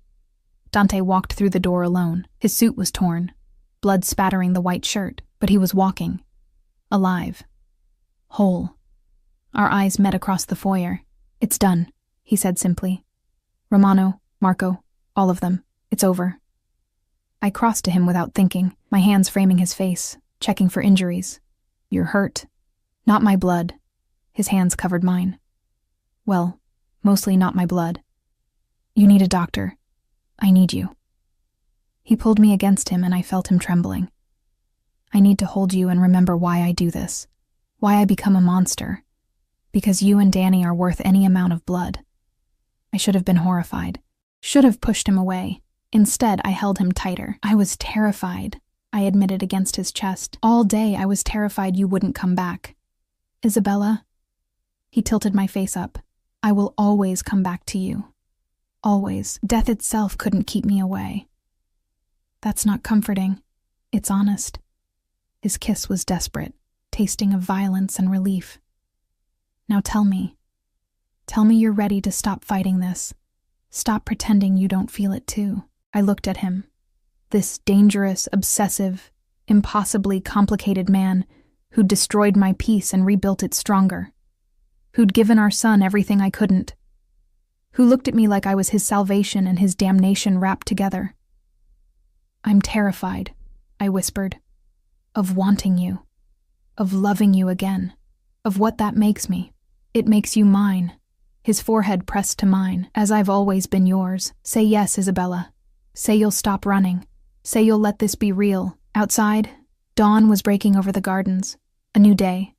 A: Dante walked through the door alone. His suit was torn, blood spattering the white shirt, but he was walking. Alive. Whole. Our eyes met across the foyer. "It's done," he said simply. "Romano, Marco, all of them. It's over." I crossed to him without thinking, my hands framing his face, checking for injuries. "You're hurt." "Not my blood." His hands covered mine. "Well, mostly not my blood." "You need a doctor. I need you." He pulled me against him and I felt him trembling. "I need to hold you and remember why I do this, why I become a monster. Because you and Danny are worth any amount of blood." I should have been horrified. Should have pushed him away. Instead, I held him tighter. "I was terrified," I admitted against his chest. "All day I was terrified you wouldn't come back." "Isabella?" He tilted my face up. "I will always come back to you. Always. Death itself couldn't keep me away." "That's not comforting." It's honest. His kiss was desperate, tasting of violence and relief. Now tell me you're ready to stop fighting this. Stop pretending you don't feel it too. I looked at him. This dangerous, obsessive, impossibly complicated man who'd destroyed my peace and rebuilt it stronger. Who'd given our son everything I couldn't. Who looked at me like I was his salvation and his damnation wrapped together. I'm terrified, I whispered, of wanting you, of loving you again, of what that makes me. It makes you mine. His forehead pressed to mine, as I've always been yours. Say yes, Isabella. Say you'll stop running. Say you'll let this be real. Outside, dawn was breaking over the gardens. A new day.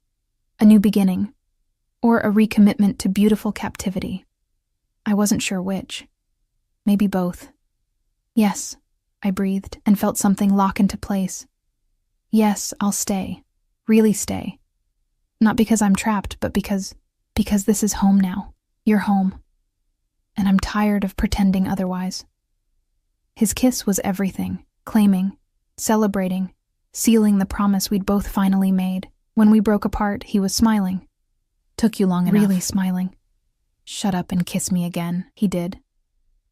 A: A new beginning. Or a recommitment to beautiful captivity. I wasn't sure which. Maybe both. Yes, I breathed and felt something lock into place. Yes, I'll stay. Really stay. Not because I'm trapped, but because this is home now. You're home. And I'm tired of pretending otherwise. His kiss was everything, claiming, celebrating, sealing the promise we'd both finally made. When we broke apart, he was smiling. Took you long enough. Really smiling. Shut up and kiss me again, he did.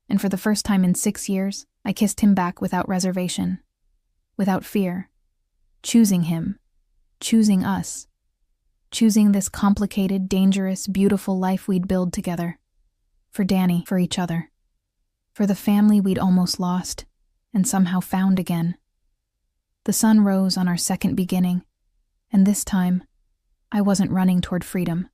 A: And for the first time in 6 years, I kissed him back without reservation, without fear. Choosing him, choosing us, choosing this complicated, dangerous, beautiful life we'd build together. For Danny, for each other. For the family we'd almost lost, and somehow found again. The sun rose on our second beginning, and this time, I wasn't running toward freedom.